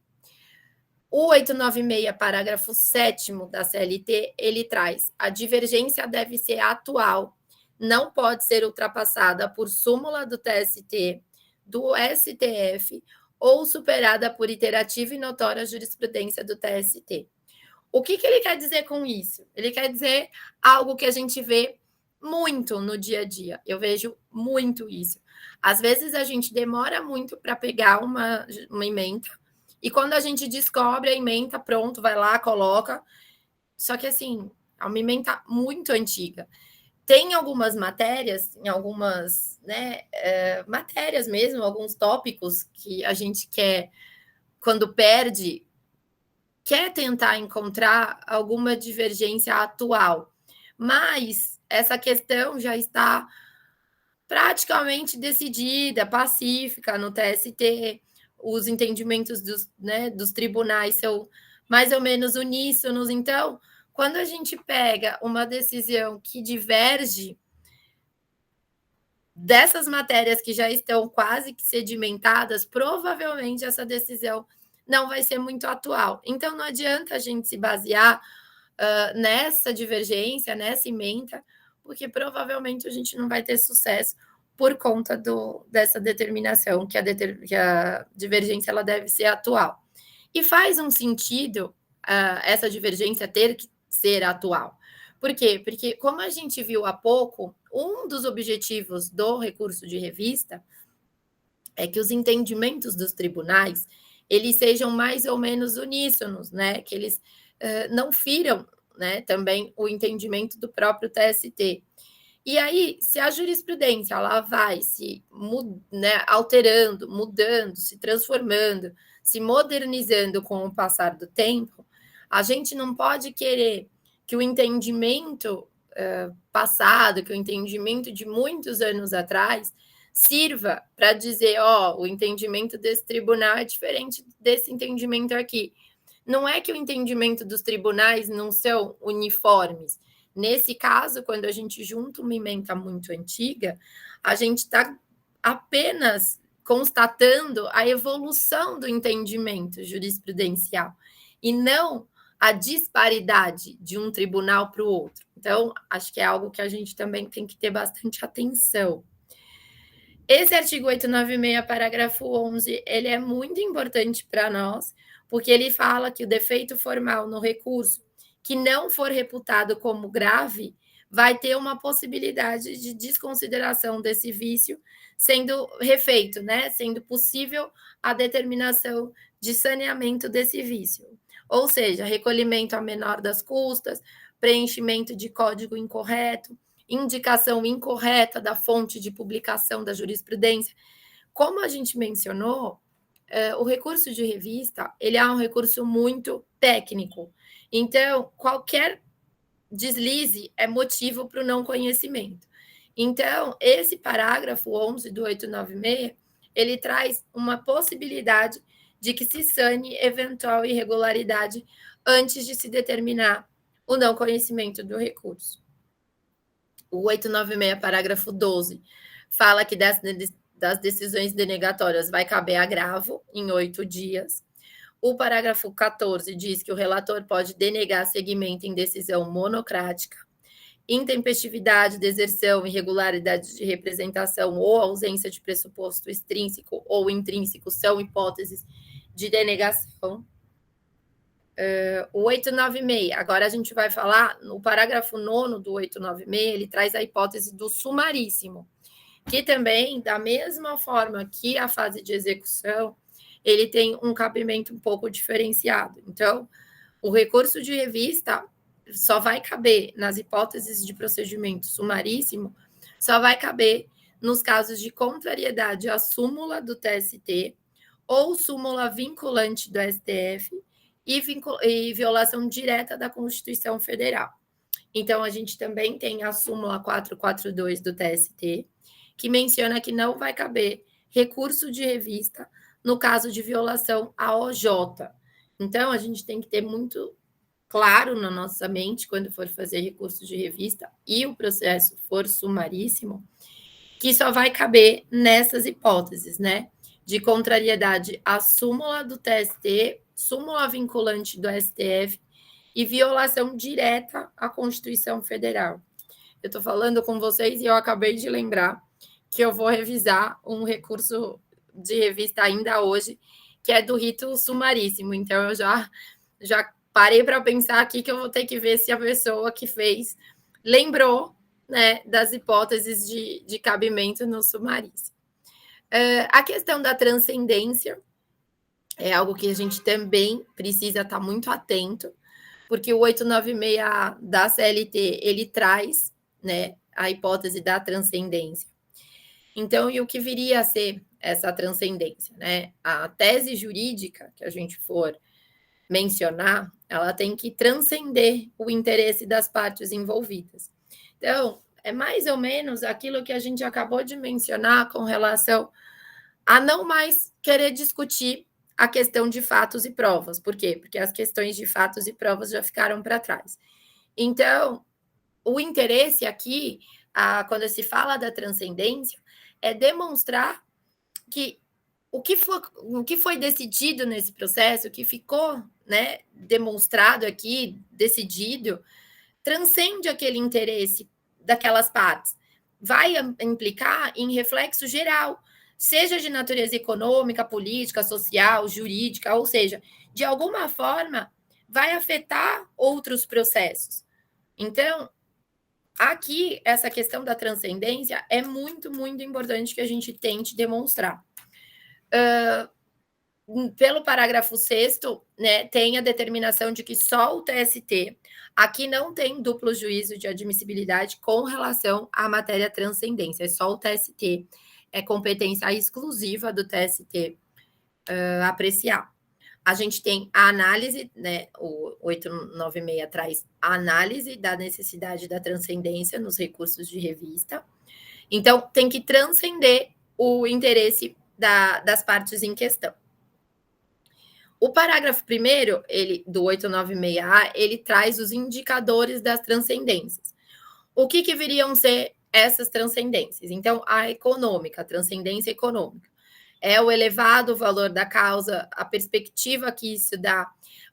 O 896, parágrafo 7º da CLT, ele traz: a divergência deve ser atual, não pode ser ultrapassada por súmula do TST, do STF ou superada por iterativa e notória jurisprudência do TST. O que ele quer dizer com isso? Ele quer dizer algo que a gente vê muito no dia a dia. Eu vejo muito isso. Às vezes a gente demora muito para pegar uma ementa, e quando a gente descobre a ementa, pronto, vai lá, coloca. Só que, assim, é uma ementa muito antiga. Tem algumas matérias, em algumas matérias mesmo, alguns tópicos que a gente quer, quando perde, quer tentar encontrar alguma divergência atual. Mas essa questão já está praticamente decidida, pacífica no TST, os entendimentos dos tribunais são mais ou menos uníssonos. Então, quando a gente pega uma decisão que diverge dessas matérias que já estão quase que sedimentadas, provavelmente essa decisão não vai ser muito atual. Então, não adianta a gente se basear nessa divergência, nessa ementa, porque provavelmente a gente não vai ter sucesso por conta dessa determinação, que a divergência ela deve ser atual. E faz um sentido essa divergência ter que ser atual. Por quê? Porque, como a gente viu há pouco, um dos objetivos do recurso de revista é que os entendimentos dos tribunais eles sejam mais ou menos uníssonos, né? Que eles não firam, né, também o entendimento do próprio TST. E aí, se a jurisprudência ela vai se alterando, mudando, se transformando, se modernizando com o passar do tempo, a gente não pode querer que o entendimento passado, que o entendimento de muitos anos atrás sirva para dizer, o entendimento desse tribunal é diferente desse entendimento aqui. Não é que o entendimento dos tribunais não são uniformes. Nesse caso, quando a gente junta uma ementa muito antiga, a gente está apenas constatando a evolução do entendimento jurisprudencial e não a disparidade de um tribunal para o outro. Então, acho que é algo que a gente também tem que ter bastante atenção. Esse artigo 896, parágrafo 11, ele é muito importante para nós, porque ele fala que o defeito formal no recurso que não for reputado como grave vai ter uma possibilidade de desconsideração desse vício sendo refeito, né? Sendo possível a determinação de saneamento desse vício. Ou seja, recolhimento a menor das custas, preenchimento de código incorreto, indicação incorreta da fonte de publicação da jurisprudência. Como a gente mencionou, o recurso de revista ele é um recurso muito técnico. Então, qualquer deslize é motivo para o não conhecimento. Então, esse parágrafo 11 do 896, ele traz uma possibilidade de que se sane eventual irregularidade antes de se determinar o não conhecimento do recurso. O 896, parágrafo 12, fala que das decisões denegatórias vai caber agravo em 8 dias. O parágrafo 14 diz que o relator pode denegar seguimento em decisão monocrática. Intempestividade, deserção, irregularidade de representação ou ausência de pressuposto extrínseco ou intrínseco são hipóteses de denegação. O 896, agora a gente vai falar, no parágrafo 9 do 896, ele traz a hipótese do sumaríssimo, que também, da mesma forma que a fase de execução, ele tem um cabimento um pouco diferenciado. Então, o recurso de revista só vai caber nas hipóteses de procedimento sumaríssimo, só vai caber nos casos de contrariedade à súmula do TST ou súmula vinculante do STF e violação direta da Constituição Federal. Então, a gente também tem a súmula 442 do TST, que menciona que não vai caber recurso de revista no caso de violação à OJ. Então, a gente tem que ter muito claro na nossa mente, quando for fazer recurso de revista e o processo for sumaríssimo, que só vai caber nessas hipóteses, né? De contrariedade à súmula do TST, súmula vinculante do STF e violação direta à Constituição Federal. Eu estou falando com vocês e eu acabei de lembrar que eu vou revisar um recurso de revista ainda hoje, que é do rito sumaríssimo. Então, eu já parei para pensar aqui que eu vou ter que ver se a pessoa que fez lembrou, né, das hipóteses de cabimento no sumaríssimo. A questão da transcendência é algo que a gente também precisa estar muito atento, porque o 896 da CLT, ele traz, né, a hipótese da transcendência. Então, e o que viria a ser essa transcendência, né? A tese jurídica que a gente for mencionar, ela tem que transcender o interesse das partes envolvidas. Então, é mais ou menos aquilo que a gente acabou de mencionar com relação a não mais querer discutir a questão de fatos e provas. Por quê? Porque as questões de fatos e provas já ficaram para trás. Então, o interesse aqui, quando se fala da transcendência, é demonstrar que o que foi decidido nesse processo, o que ficou, né, demonstrado aqui, decidido, transcende aquele interesse daquelas partes. Vai implicar em reflexo geral, seja de natureza econômica, política, social, jurídica, ou seja, de alguma forma vai afetar outros processos. Então, aqui, essa questão da transcendência é muito, muito importante que a gente tente demonstrar. pelo parágrafo 6º, né, tem a determinação de que só o TST, aqui não tem duplo juízo de admissibilidade com relação à matéria transcendência, é só o TST, é competência exclusiva do TST apreciar. A gente tem a análise, né, o 896 traz a análise da necessidade da transcendência nos recursos de revista. Então, tem que transcender o interesse das partes em questão. O parágrafo 1º, do 896A, ele traz os indicadores das transcendências. O que viriam ser essas transcendências? Então, a econômica, a transcendência econômica. É o elevado valor da causa, a perspectiva que isso dá.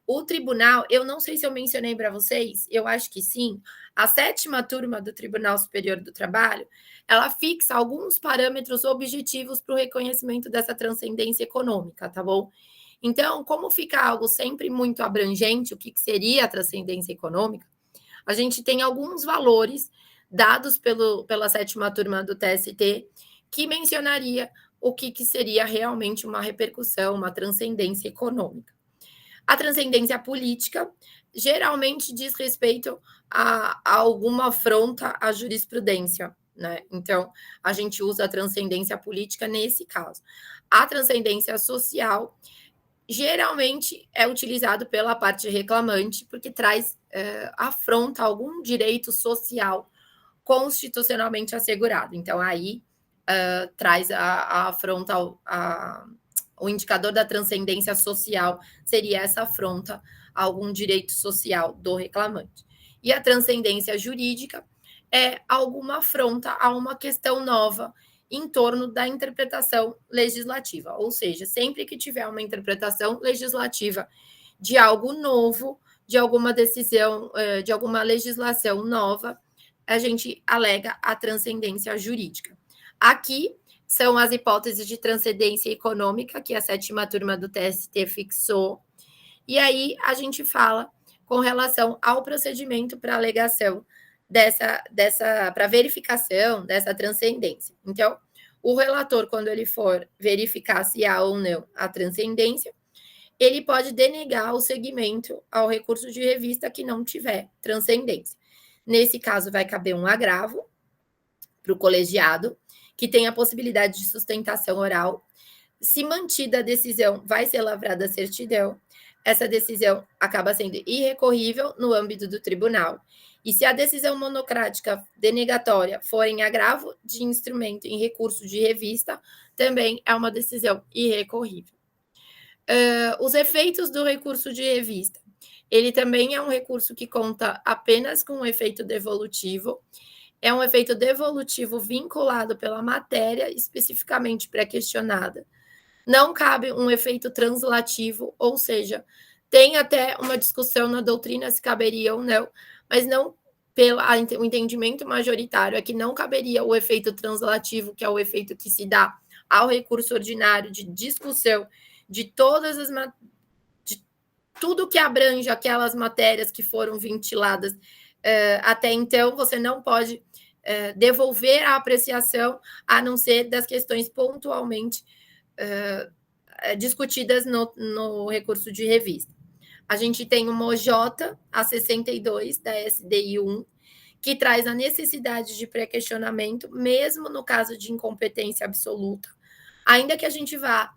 O tribunal, eu não sei se eu mencionei para vocês, eu acho que sim, a 7ª turma do Tribunal Superior do Trabalho, ela fixa alguns parâmetros objetivos para o reconhecimento dessa transcendência econômica, tá bom? Então, como fica algo sempre muito abrangente, o que seria a transcendência econômica, a gente tem alguns valores dados pela 7ª turma do TST que mencionaria o que seria realmente uma repercussão, uma transcendência econômica. A transcendência política geralmente diz respeito a alguma afronta à jurisprudência, né? Então, a gente usa a transcendência política nesse caso. A transcendência social geralmente é utilizado pela parte reclamante, porque traz afronta algum direito social constitucionalmente assegurado. Então, aí traz a afronta, o indicador da transcendência social seria essa afronta a algum direito social do reclamante. E a transcendência jurídica é alguma afronta a uma questão nova em torno da interpretação legislativa, ou seja, sempre que tiver uma interpretação legislativa de algo novo, de alguma decisão, de alguma legislação nova, a gente alega a transcendência jurídica. Aqui são as hipóteses de transcendência econômica que a 7ª turma do TST fixou, e aí a gente fala com relação ao procedimento para alegação para verificação dessa transcendência. Então, o relator, quando ele for verificar se há ou não a transcendência, ele pode denegar o seguimento ao recurso de revista que não tiver transcendência. Nesse caso, vai caber um agravo para o colegiado, que tem a possibilidade de sustentação oral. Se mantida a decisão, vai ser lavrada a certidão. Essa decisão acaba sendo irrecorrível no âmbito do tribunal. E se a decisão monocrática denegatória for em agravo de instrumento em recurso de revista, também é uma decisão irrecorrível. Os efeitos do recurso de revista. Ele também é um recurso que conta apenas com um efeito devolutivo. É um efeito devolutivo vinculado pela matéria especificamente pré-questionada. Não cabe um efeito translativo, ou seja, tem até uma discussão na doutrina se caberia ou não, mas não o entendimento majoritário é que não caberia o efeito translativo, que é o efeito que se dá ao recurso ordinário de discussão de de tudo que abrange aquelas matérias que foram ventiladas até então, você não pode devolver a apreciação, a não ser das questões pontualmente discutidas no recurso de revista. A gente tem uma OJ, a 62 da SDI 1, que traz a necessidade de pré-questionamento, mesmo no caso de incompetência absoluta. Ainda que a gente vá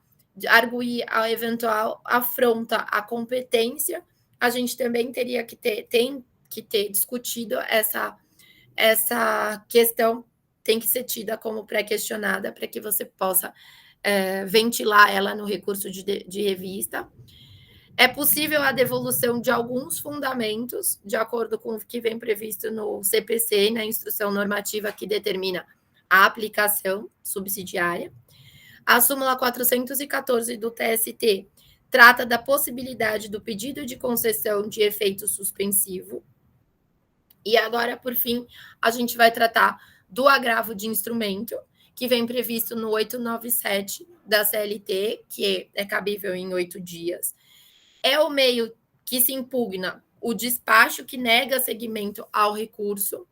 arguir a eventual afronta à competência, a gente também teria que ter discutido essa questão, tem que ser tida como pré-questionada para que você possa ventilar ela no recurso de revista. É possível a devolução de alguns fundamentos, de acordo com o que vem previsto no CPC, na instrução normativa que determina a aplicação subsidiária. A súmula 414 do TST trata da possibilidade do pedido de concessão de efeito suspensivo. E agora, por fim, a gente vai tratar do agravo de instrumento, que vem previsto no 897 da CLT, que é cabível em 8 dias. É o meio que se impugna o despacho que nega seguimento ao recurso,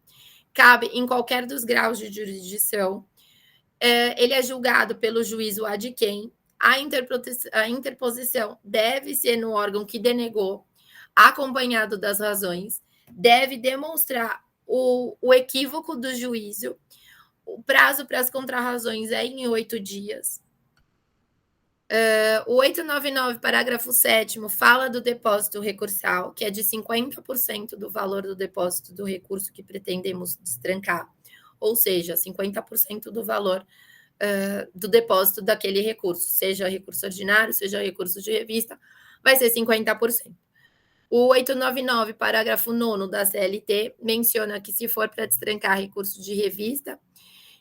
cabe em qualquer dos graus de jurisdição. Ele é julgado pelo juízo ad quem, a interposição deve ser no órgão que denegou, acompanhado das razões, deve demonstrar o equívoco do juízo. O prazo para as contrarrazões é em 8 dias. O 899, parágrafo 7º, fala do depósito recursal, que é de 50% do valor do depósito do recurso que pretendemos destrancar, ou seja, 50% do valor do depósito daquele recurso, seja recurso ordinário, seja recurso de revista, vai ser 50%. O 899, parágrafo 9º da CLT, menciona que se for para destrancar recurso de revista,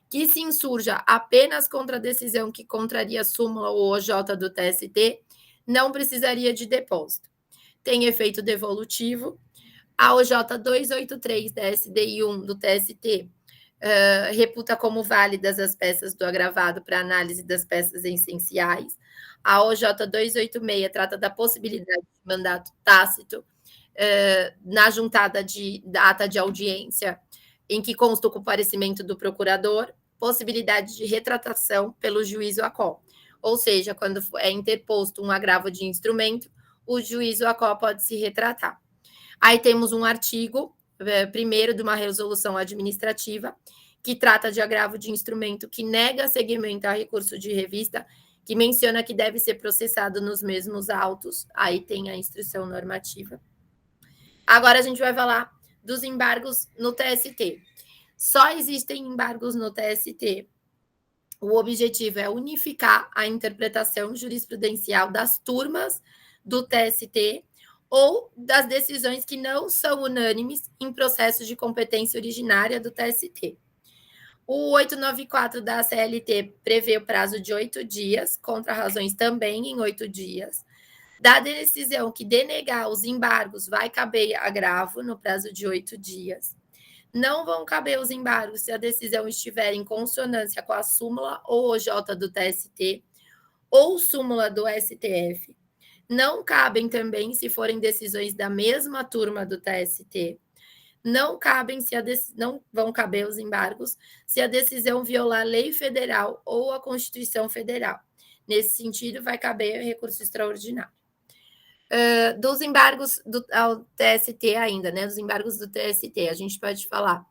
que se insurja apenas contra a decisão que contraria a súmula ou OJ do TST, não precisaria de depósito. Tem efeito devolutivo. A OJ 283 da SDI 1 do TST reputa como válidas as peças do agravado para análise das peças essenciais. A OJ 286 trata da possibilidade de mandato tácito na juntada da ata de audiência em que consta o comparecimento do procurador, possibilidade de retratação pelo juízo ACO. Ou seja, quando é interposto um agravo de instrumento, o juízo ACO pode se retratar. Aí temos um artigo, primeiro, de uma resolução administrativa, que trata de agravo de instrumento que nega seguimento a recurso de revista, que menciona que deve ser processado nos mesmos autos. Aí tem a instrução normativa. Agora a gente vai falar dos embargos no TST. Só existem embargos no TST. O objetivo é unificar a interpretação jurisprudencial das turmas do TST ou das decisões que não são unânimes em processos de competência originária do TST. O 894 da CLT prevê o prazo de 8 dias, contra razões também em 8 dias. Da decisão que denegar os embargos, vai caber agravo no prazo de 8 dias. Não vão caber os embargos se a decisão estiver em consonância com a súmula ou OJ do TST ou súmula do STF. Não cabem também se forem decisões da mesma turma do TST. Não vão caber os embargos se a decisão violar a lei federal ou a Constituição Federal. Nesse sentido, vai caber recurso extraordinário. Dos embargos ao TST ainda, né? Dos embargos do TST, a gente pode falar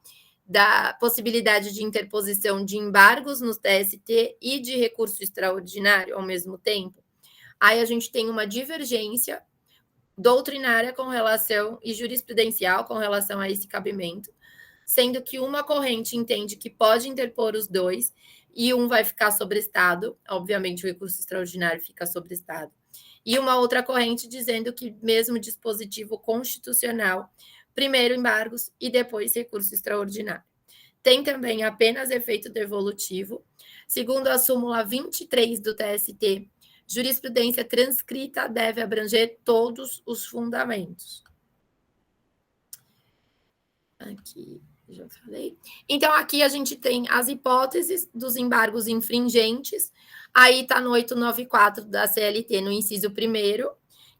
da possibilidade de interposição de embargos no TST e de recurso extraordinário ao mesmo tempo. Aí a gente tem uma divergência doutrinária com relação e jurisprudencial com relação a esse cabimento, sendo que uma corrente entende que pode interpor os dois e um vai ficar sobrestado, obviamente o recurso extraordinário fica sobrestado, e uma outra corrente dizendo que mesmo dispositivo constitucional, primeiro embargos e depois recurso extraordinário. Tem também apenas efeito devolutivo. Segundo a súmula 23 do TST, jurisprudência transcrita deve abranger todos os fundamentos. Aqui, já falei. Então, aqui a gente tem as hipóteses dos embargos infringentes. Aí está no 894 da CLT, no inciso 1º,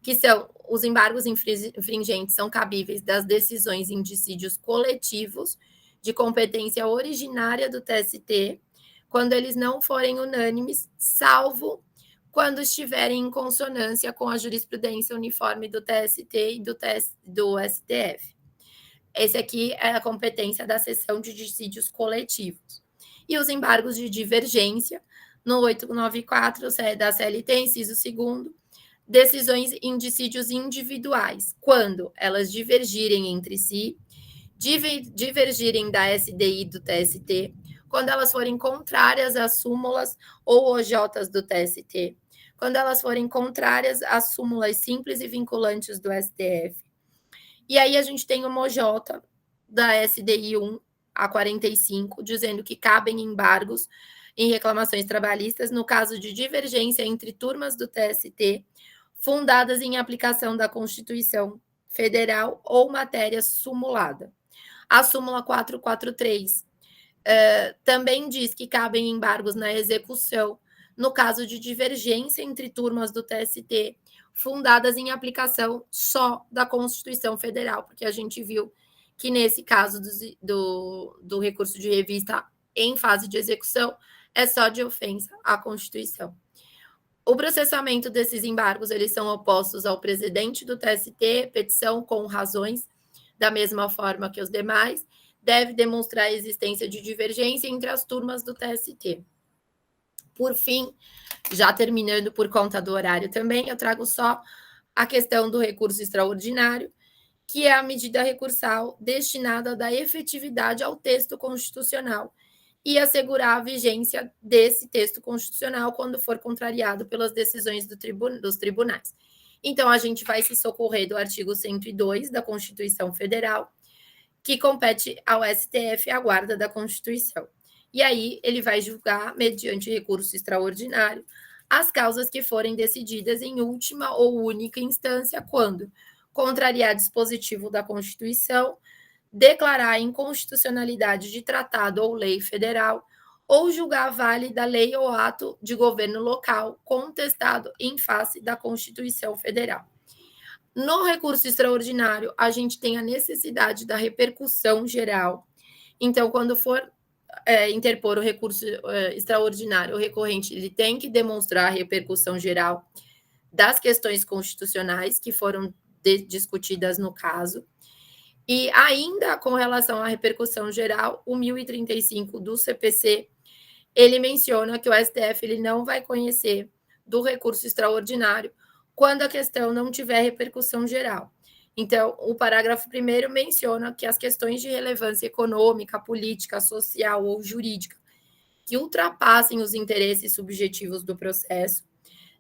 que são os embargos infringentes são cabíveis das decisões em dissídios coletivos de competência originária do TST, quando eles não forem unânimes, salvo quando estiverem em consonância com a jurisprudência uniforme do TST e do STF. Esse aqui é a competência da seção de dissídios coletivos. E os embargos de divergência, no 894 da CLT, inciso 2º, decisões em dissídios individuais, quando elas divergirem entre si, divergirem da SDI do TST, quando elas forem contrárias às súmulas ou OJs do TST, quando elas forem contrárias às súmulas simples e vinculantes do STF. E aí a gente tem uma OJ da SDI 1 a 45, dizendo que cabem embargos em reclamações trabalhistas no caso de divergência entre turmas do TST, fundadas em aplicação da Constituição Federal ou matéria sumulada. A súmula 443 também diz que cabem embargos na execução no caso de divergência entre turmas do TST, fundadas em aplicação só da Constituição Federal, porque a gente viu que nesse caso do recurso de revista em fase de execução é só de ofensa à Constituição. O processamento desses embargos, eles são opostos ao presidente do TST, petição com razões, da mesma forma que os demais, deve demonstrar a existência de divergência entre as turmas do TST. Por fim, já terminando por conta do horário também, eu trago só a questão do recurso extraordinário, que é a medida recursal destinada a dar efetividade ao texto constitucional e assegurar a vigência desse texto constitucional quando for contrariado pelas decisões dos tribunais. Então, a gente vai se socorrer do artigo 102 da Constituição Federal, que compete ao STF a guarda da Constituição. E aí, ele vai julgar, mediante recurso extraordinário, as causas que forem decididas em última ou única instância, quando contrariar dispositivo da Constituição, declarar a inconstitucionalidade de tratado ou lei federal, ou julgar válida lei ou ato de governo local contestado em face da Constituição Federal. No recurso extraordinário, a gente tem a necessidade da repercussão geral. Então, quando for interpor o recurso extraordinário, o recorrente ele tem que demonstrar a repercussão geral das questões constitucionais que foram discutidas no caso. E ainda com relação à repercussão geral, o 1035 do CPC, ele menciona que o STF ele não vai conhecer do recurso extraordinário quando a questão não tiver repercussão geral. Então, o parágrafo 1º menciona que as questões de relevância econômica, política, social ou jurídica que ultrapassem os interesses subjetivos do processo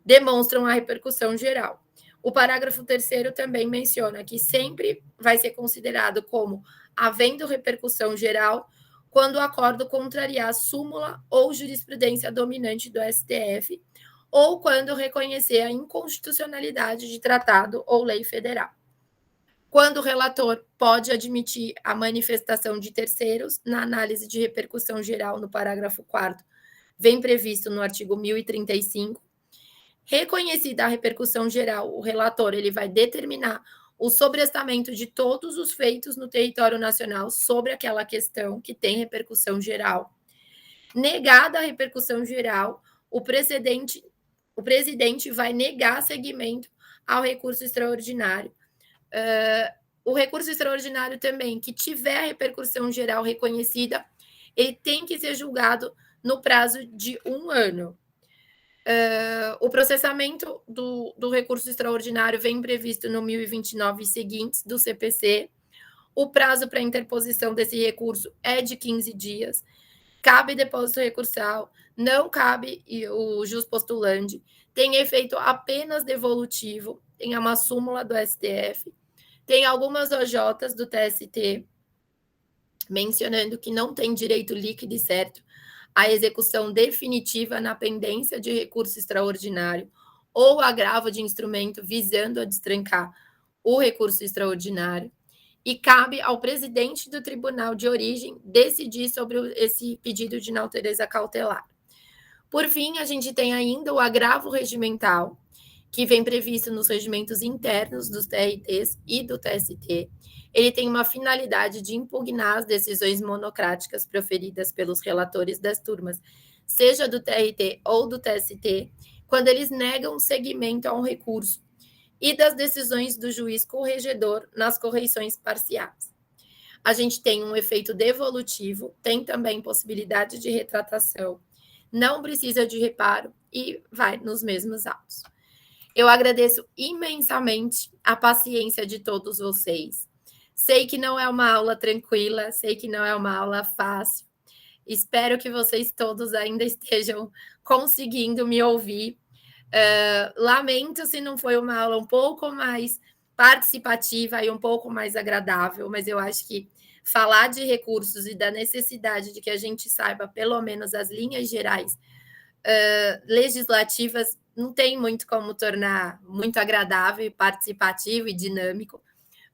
demonstram a repercussão geral. O parágrafo 3º também menciona que sempre vai ser considerado como havendo repercussão geral quando o acordo contrariar a súmula ou jurisprudência dominante do STF ou quando reconhecer a inconstitucionalidade de tratado ou lei federal. Quando o relator pode admitir a manifestação de terceiros na análise de repercussão geral no parágrafo 4º, vem previsto no artigo 1035. Reconhecida a repercussão geral, o relator ele vai determinar o sobrestamento de todos os feitos no território nacional sobre aquela questão que tem repercussão geral. Negada a repercussão geral, o presidente vai negar seguimento ao recurso extraordinário. O recurso extraordinário também, que tiver repercussão geral reconhecida, ele tem que ser julgado no prazo de 1 ano. O processamento do recurso extraordinário vem previsto no 1029 e seguintes do CPC. O prazo para interposição desse recurso é de 15 dias. Cabe depósito recursal, não cabe o jus postulante, tem efeito apenas devolutivo, tem uma súmula do STF, tem algumas OJs do TST mencionando que não tem direito líquido e certo a execução definitiva na pendência de recurso extraordinário ou agravo de instrumento visando a destrancar o recurso extraordinário, e cabe ao presidente do tribunal de origem decidir sobre esse pedido de natureza cautelar. Por fim, a gente tem ainda o agravo regimental, que vem previsto nos regimentos internos dos TRTs e do TST. Ele tem uma finalidade de impugnar as decisões monocráticas proferidas pelos relatores das turmas, seja do TRT ou do TST, quando eles negam seguimento a um recurso, e das decisões do juiz corregedor nas correições parciais. A gente tem um efeito devolutivo, tem também possibilidade de retratação, não precisa de reparo e vai nos mesmos autos. Eu agradeço imensamente a paciência de todos vocês. Sei que não é uma aula tranquila, sei que não é uma aula fácil. Espero que vocês todos ainda estejam conseguindo me ouvir. Lamento se não foi uma aula um pouco mais participativa e um pouco mais agradável, mas eu acho que falar de recursos e da necessidade de que a gente saiba pelo menos as linhas gerais legislativas não tem muito como tornar muito agradável, participativo e dinâmico,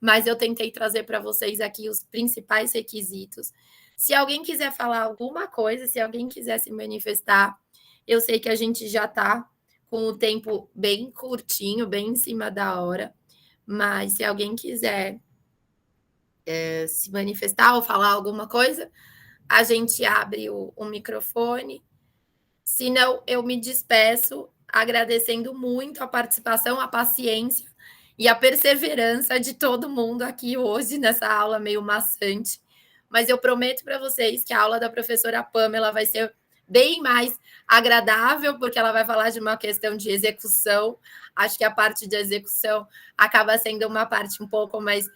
mas eu tentei trazer para vocês aqui os principais requisitos. Se alguém quiser falar alguma coisa, se alguém quiser se manifestar, eu sei que a gente já está com o tempo bem curtinho, bem em cima da hora, mas se alguém quiser se manifestar ou falar alguma coisa, a gente abre o microfone. Se não, eu me despeço agradecendo muito a participação, a paciência e a perseverança de todo mundo aqui hoje nessa aula meio maçante. Mas eu prometo para vocês que a aula da professora Pamela vai ser bem mais agradável, porque ela vai falar de uma questão de execução. Acho que a parte de execução acaba sendo uma parte um pouco mais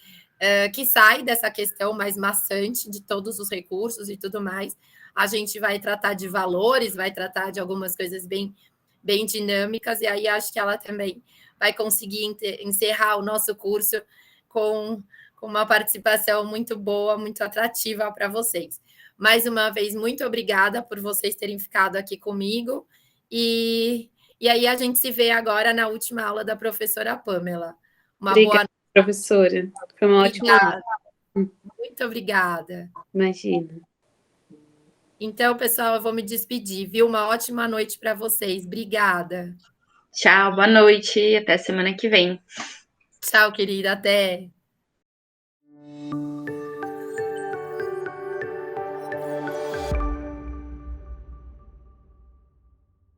que sai dessa questão mais maçante de todos os recursos e tudo mais. A gente vai tratar de valores, vai tratar de algumas coisas bem dinâmicas, e aí acho que ela também vai conseguir encerrar o nosso curso com uma participação muito boa, muito atrativa para vocês. Mais uma vez, muito obrigada por vocês terem ficado aqui comigo, e aí a gente se vê agora na última aula da professora Pamela. Obrigada, boa noite, professora. Foi uma ótima aula. Muito obrigada. Imagina. Então, pessoal, eu vou me despedir, viu? Uma ótima noite para vocês. Obrigada. Tchau, boa noite. Até semana que vem. Tchau, querida. Até.